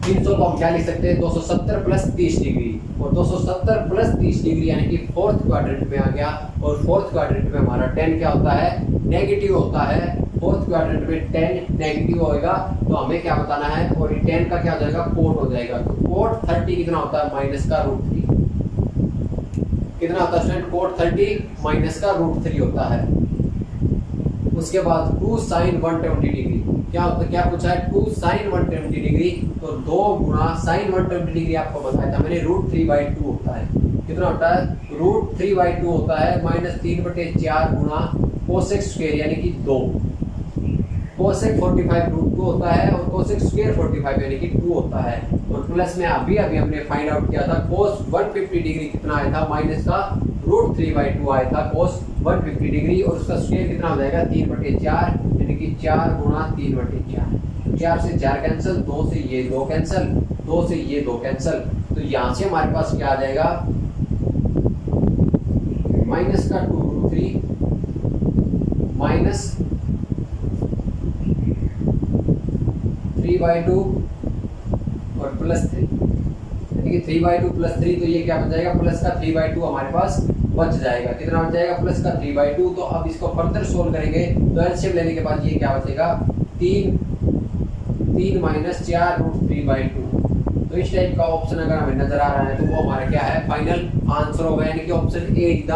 300 को हम क्या लिख सकते हैं, 270 प्लस 30 डिग्री, और 270 प्लस 30 डिग्री यानी कि फोर्थ क्वाड्रेंट में आ गया, और फोर्थ क्वाड्रेंट में हमारा 10 क्या होता है, नेगेटिव होता है, फोर्थ क्वाड्रेंट में 10 नेगेटिव होएगा, तो हमें क्या बताना है, और 10 का क्या हो जाएगा, कोट हो जाएगा। तो कोट 30 कितना होता है, माइनस का √3 कितना होता है स्टूडेंट, कोट 30 माइनस का √3 होता है। उसके बाद 2 साइन 120 डिग्री क्या होता है, क्या पूछा है, 2 साइन 120 डिग्री, तो 2 गुना साइन 120 डिग्री आपको बताया था मैंने, √3/2 होता है, कितना होता है, √3/2 होता है, माइनस 3/4 गुना कोसेक स्क्वायर यानी कि 2, कोसेक 45 √2 होता है, और कोसेक स्क्वायर 45 यानी कि 2 होता है, और प्लस में अभी हमने फाइंड आउट किया था कोस 150 डिग्री कितना आया था, माइनस का √3/2 आया था कोस 150 डिग्री, और उसका स्क्वायर कितना हो जाएगा 3/4, यानी कि 4 गुना 3/4, 4 से 4 कैंसिल, 2 से ये 2 कैंसिल, 2 से ये 2 कैंसिल, तो यहाँ से हमारे पास क्या आ जाएगा, माइनस का 2√3 माइनस 3/2 और प्लस 3, यानी कि 3/2 प्लस 3, तो ये क्या बच जाएगा, प्लस का 3/2 हमारे पास बच जाएगा, कितना बच जाएगा, प्लस का 3/2। तो अब इसको फर्दर सोल्व करेंगे तो एलसीएम लेने के बाद ये क्या बचेगा, 3 माइनस 4 √3/2। तो इस टाइप का ऑप्शन अगर हमें नजर आ रहा है तो वो हमारा क्या है, फाइनल आंसर होगा, यानी कि option A is the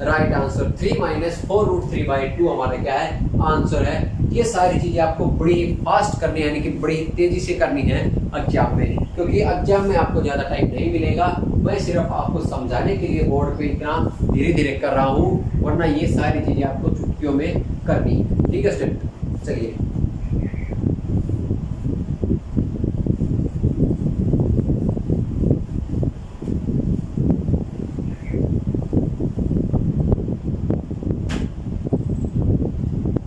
right answer. 3 minus 4 √3/2 हमारा क्या है, आंसर है। ये सारी चीजें आपको बड़ी फास्ट करनी है, यानी कि बड़ी तेजी से करनी है एग्जाम में, क्योंकि एग्जाम में आपको ज्यादा टाइम नहीं मिलेगा। मैं सिर्फ आपको समझाने के लिए बोर्ड पे इतना धीरे धीरे कर रहा हूँ, वरना ये सारी चीजें आपको छुट्टियों में करनी है। ठीक है स्टूडेंट, चलिए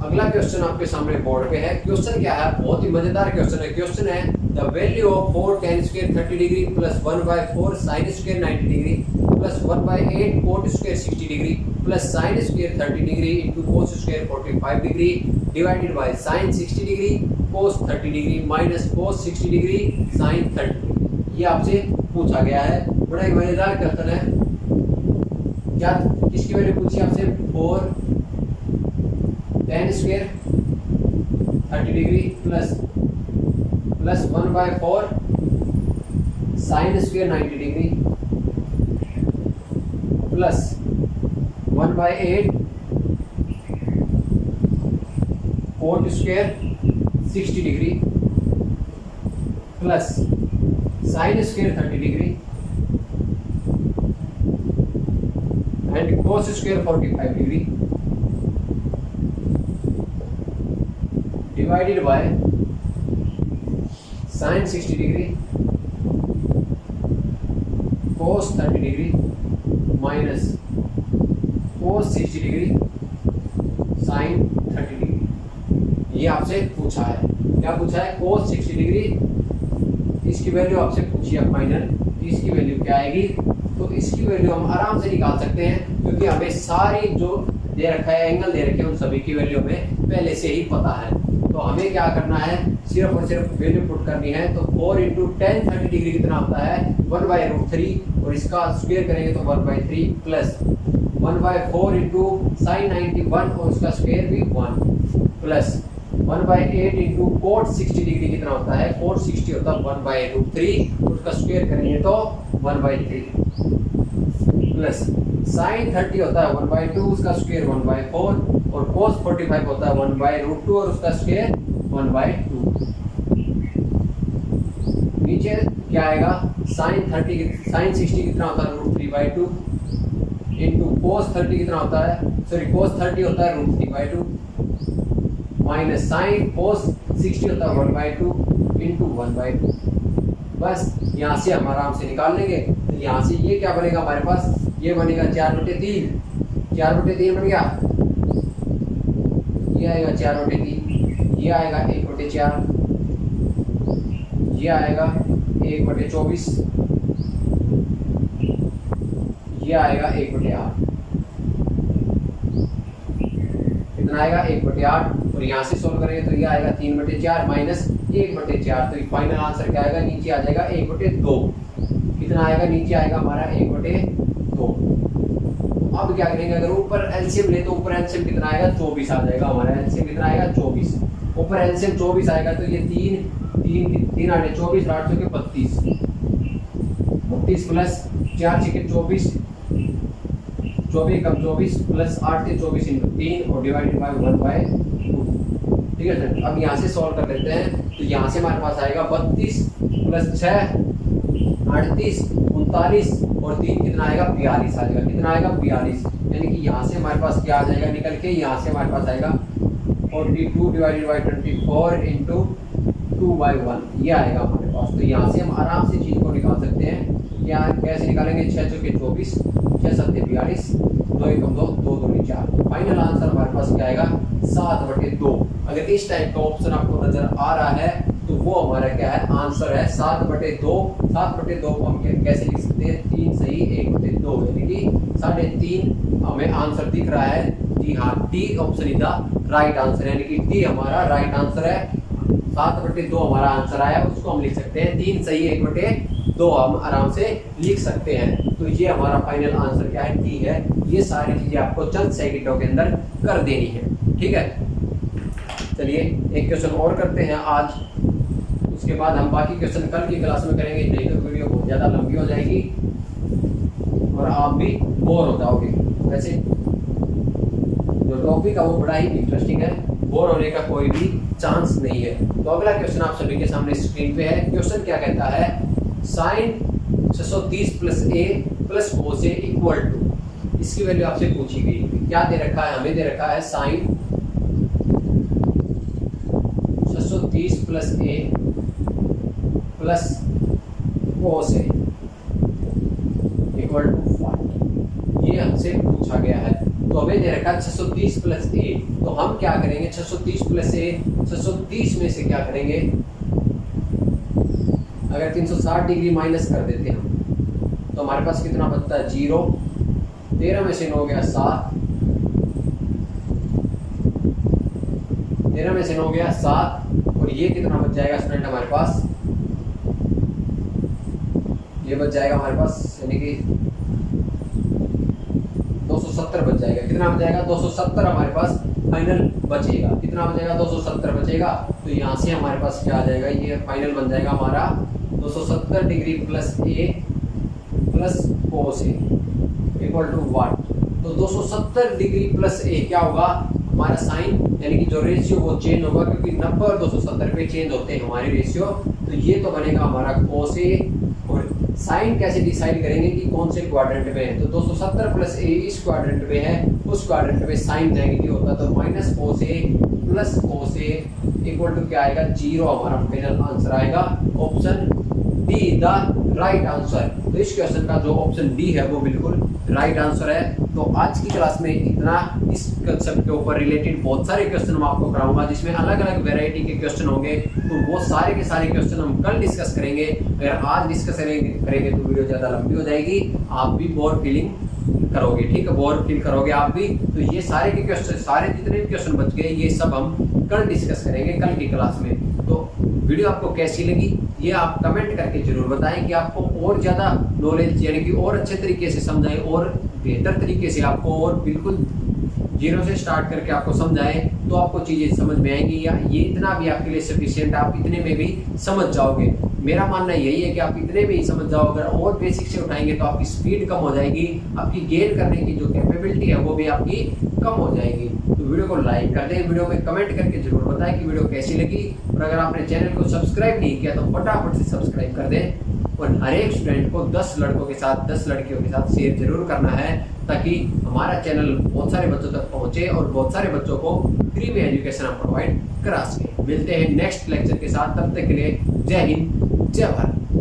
अगला क्वेश्चन आपके सामने बोर्ड पे है। क्वेश्चन क्या है, बहुत ही मजेदार क्वेश्चन है। क्वेश्चन है the value of 4 tan square 30 degree plus 1/4 sin square 90 degree plus 1/8 cot square 60 degree plus sin square 30 degree into cos square 45 degree divided by sine 60 degree cos 30 degree minus cos 60 degree sine 30 degree. ये आपसे पूछा गया है, बड़ा ही मजेदार question है। क्या किसकी वैल्यू पूछी आपसे? 4 tan square 30 degree plus 1/4 sine square 90 degree plus 1/8 coat square 60 degree plus sine square 30 degree and cos square 45 degree divided by sine 60 degree cos 30 degree minus cos 60 degree sine 30 degree. ये आपसे पूछा है। क्या पूछा है? कोस 60 degree, इसकी value आपसे पूछी है फाइनल, इसकी वैल्यू क्या आएगी? तो इसकी वैल्यू हम आराम से निकाल सकते हैं, क्योंकि हमें सारी जो दे रखा है एंगल दे रखे हैं उन सभी की वैल्यू हमें पहले से ही पता है। तो हमें क्या करना है? सिर्फ और सिर्फ वैल्यू पुट करनी है। तो 4 × tan 30 डिग्री कितना होता है? 1/√3 और इसका स्क्वायर करेंगे तो 1/3 प्लस 1/4 × sin 91 और उसका स्क्वायर भी 1 प्लस 1/8 × कोट 60 डिग्री कितना होता है? कोट 60 होता है 1/√3, उसका स्क्वायर करेंगे तो 1/3 प्लस साइन 30 होता है 1/2, उसका स्क्वायर 1/4 और कोस 45 होता है 1/√2 और उसका स्क्वायर 1/2। नीचे क्या आएगा? साइन 60 कितना होता है? √3/2 इंटू कोस 30 कितना होता है? कोस 30 होता है √3/2 माइनस साइन कोस 60 होता है 1/2 इंटू 1/2। बस यहाँ से हम आराम से निकाल लेंगे। तो यहाँ से ये क्या बनेगा हमारे पास? ये बनेगा 4/3, 4/3 बन गया। ये आएगा 4/3, ये आएगा 1/4, ये आएगा 1/24, ये आएगा 1/8, कितना आएगा? 1/8। और यहाँ से सोल्व करेंगे तो ये आएगा 3/4 माइनस 1/4। तो फाइनल आंसर क्या आएगा? नीचे आ जाएगा 1/2। कितना आएगा? नीचे आएगा हमारा 1/2। अब क्या करेंगे? अगर ऊपर एलसीएम ले तो ऊपर एलसीएम कितना आएगा? 24 आ जाएगा। हमारा एलसीएम कितना आएगा? 24। ऊपर एलसीएम 24 आएगा तो ये 3 8 24 8 के 32 प्लस 4 6 24 24 कम 24 प्लस 8 के 24 × 3 और डिवाइडेड बाय 1/2। ठीक है सर। अब यहाँ से सॉल्व कर लेते हैं। तो यहाँ से हमारे पास आएगा 32 प्लस 6 38 39 और 3 कितना आएगा? 42 आएगा। कितना आएगा? 42। यानी कि यहाँ से हमारे पास क्या आ जाएगा निकल के? यहाँ से हमारे पास आएगा 42 डिवाइडेड बाय 24 इंटू 2/1 ये आएगा हमारे पास। तो यहाँ से हम आराम से चीज़ को निकाल सकते हैं। यहाँ कैसे निकालेंगे? 6 × 24 6 7 42 2 1 2 2 2 4। फाइनल आंसर हमारे पास क्या आएगा? 7/2। अगर इस टाइप का ऑप्शन आपको नजर आ रहा है तो वो हमारा क्या है? आंसर है 7/2। 7/2 को हम कैसे लिख सकते हैं? 3 सही 1/2, यानी कि 3.5 हमें आंसर दिख रहा है। जी हाँ, D option is the right answer, यानी कि डी हमारा राइट आंसर है। 7/2 हमारा आंसर आया, उसको हम लिख सकते हैं 3 सही 1/2 हम आराम से लिख सकते हैं। तो ये हमारा फाइनल आंसर क्या है? डी है। ये सारी चीजें आपको चंद सेकंडों के अंदर कर देनी है। ठीक है, चलिए एक क्वेश्चन और करते हैं आज, उसके बाद हम बाकी क्वेश्चन कल की क्लास में करेंगे। नहीं तो वीडियो बहुत ज़्यादा लंबी हो जाएगी और आप भी बोर हो जाओगे। वैसे जो टॉपिक है वो बड़ा ही इंटरेस्टिंग है, बोर होने का कोई भी चांस नहीं है। तो अगला क्वेश्चन आप सभी के सामने स्क्रीन पे है। क्वेश्चन क्या कहता है? Sign 630 plus A plus O से इक्वल टू, इसकी वैल्यू आपसे पूछी गई। क्या दे रखा है? हमें दे रखा है sign 630 plus A plus O से इक्वल टू 5। ये हमसे पूछा गया है। तो हमें दे रखा है 630 प्लस ए। तो हम क्या करेंगे? 630 प्लस ए, 630 में से क्या करेंगे? अगर 360 डिग्री माइनस कर देते हैं तो हमारे पास कितना बचता है? 0। 13 में से 9 गया 7, 13 में से 9 गया 7, और ये कितना बच जाएगा स्टूडेंट हमारे पास, ये बच जाएगा हमारे पास यानी कि 270 बच जाएगा। कितना बच जाएगा 270 हमारे पास फाइनल बचेगा। कितना बचेगा 270 बचेगा। तो यहाँ से हमारे पास क्या आ जाएगा, ये फाइनल बन जाएगा हमारा 270 degree plus A plus cos A equal to what. तो 270 डिग्री प्लस ए क्या होगा, हमारा साइन यानी कि जो रेशियो वो चेंज होगा, क्योंकि 90 और 270 पे चेंज होते हैं हमारे रेशियो। तो ये तो बनेगा हमारा कोस ए, और साइन कैसे डिसाइड करेंगे कि कौन से क्वाड्रेंट में है। तो 270 प्लस ए इस क्वाड्रेंट में है, उस क्वाड्रेंट में साइन नेगेटिव होता है, तो minus cos A plus cos A equal to क्या आएगा 0। हमारा फाइनल आंसर आएगा option D the right answer. तो इस क्वेश्चन का जो ऑप्शन डी है वो बिल्कुल राइट आंसर है। तो आज की क्लास में इतना, इस कंसेप्ट के ऊपर रिलेटेड बहुत सारे क्वेश्चन मैं आपको कराऊंगा, जिसमें अलग अलग वैरायटी के क्वेश्चन होंगे। तो वो सारे के सारे क्वेश्चन हम कल डिस्कस करेंगे। अगर आज डिस्कस करेंगे तो वीडियो ज़्यादा लंबी हो जाएगी, आप भी बोर फीलिंग करोगे, ठीक है, बोर फील करोगे आप भी। तो ये सारे के क्वेश्चन, सारे जितने भी क्वेश्चन बच गए, ये सब हम कल डिस्कस करेंगे कल की क्लास में। तो वीडियो आपको कैसी लगी ये आप कमेंट करके जरूर बताएं, कि आपको और ज़्यादा नॉलेज यानी कि और अच्छे तरीके से समझाएं, और बेहतर तरीके से आपको, और बिल्कुल जीरो से स्टार्ट करके आपको समझाएं, तो आपको चीज़ें समझ में आएंगी, या ये इतना भी आपके लिए सफिशिएंट, आप इतने में भी समझ जाओगे। मेरा मानना यही है कि आप इतने में ही समझ जाओ। अगर और बेसिक से उठाएंगे तो आपकी स्पीड कम हो जाएगी, आपकी गेन करने की जो कैपेबिलिटी है वो भी आपकी कम हो जाएगी। तो वीडियो को लाइक कर दें, वीडियो में कमेंट करके जरूर बताएं कि वीडियो कैसी लगी, और अगर आपने चैनल को सब्सक्राइब नहीं किया तो फटाफट से सब्सक्राइब कर दें। और हर एक स्टूडेंट को 10 लड़कों के साथ, 10 लड़कियों के साथ शेयर जरूर करना है, ताकि हमारा चैनल बहुत सारे बच्चों तक पहुंचे और बहुत सारे बच्चों को फ्री में एजुकेशन हम प्रोवाइड करा सकें। मिलते हैं नेक्स्ट लेक्चर के साथ, तब तक के लिए जय हिंद जय भारत।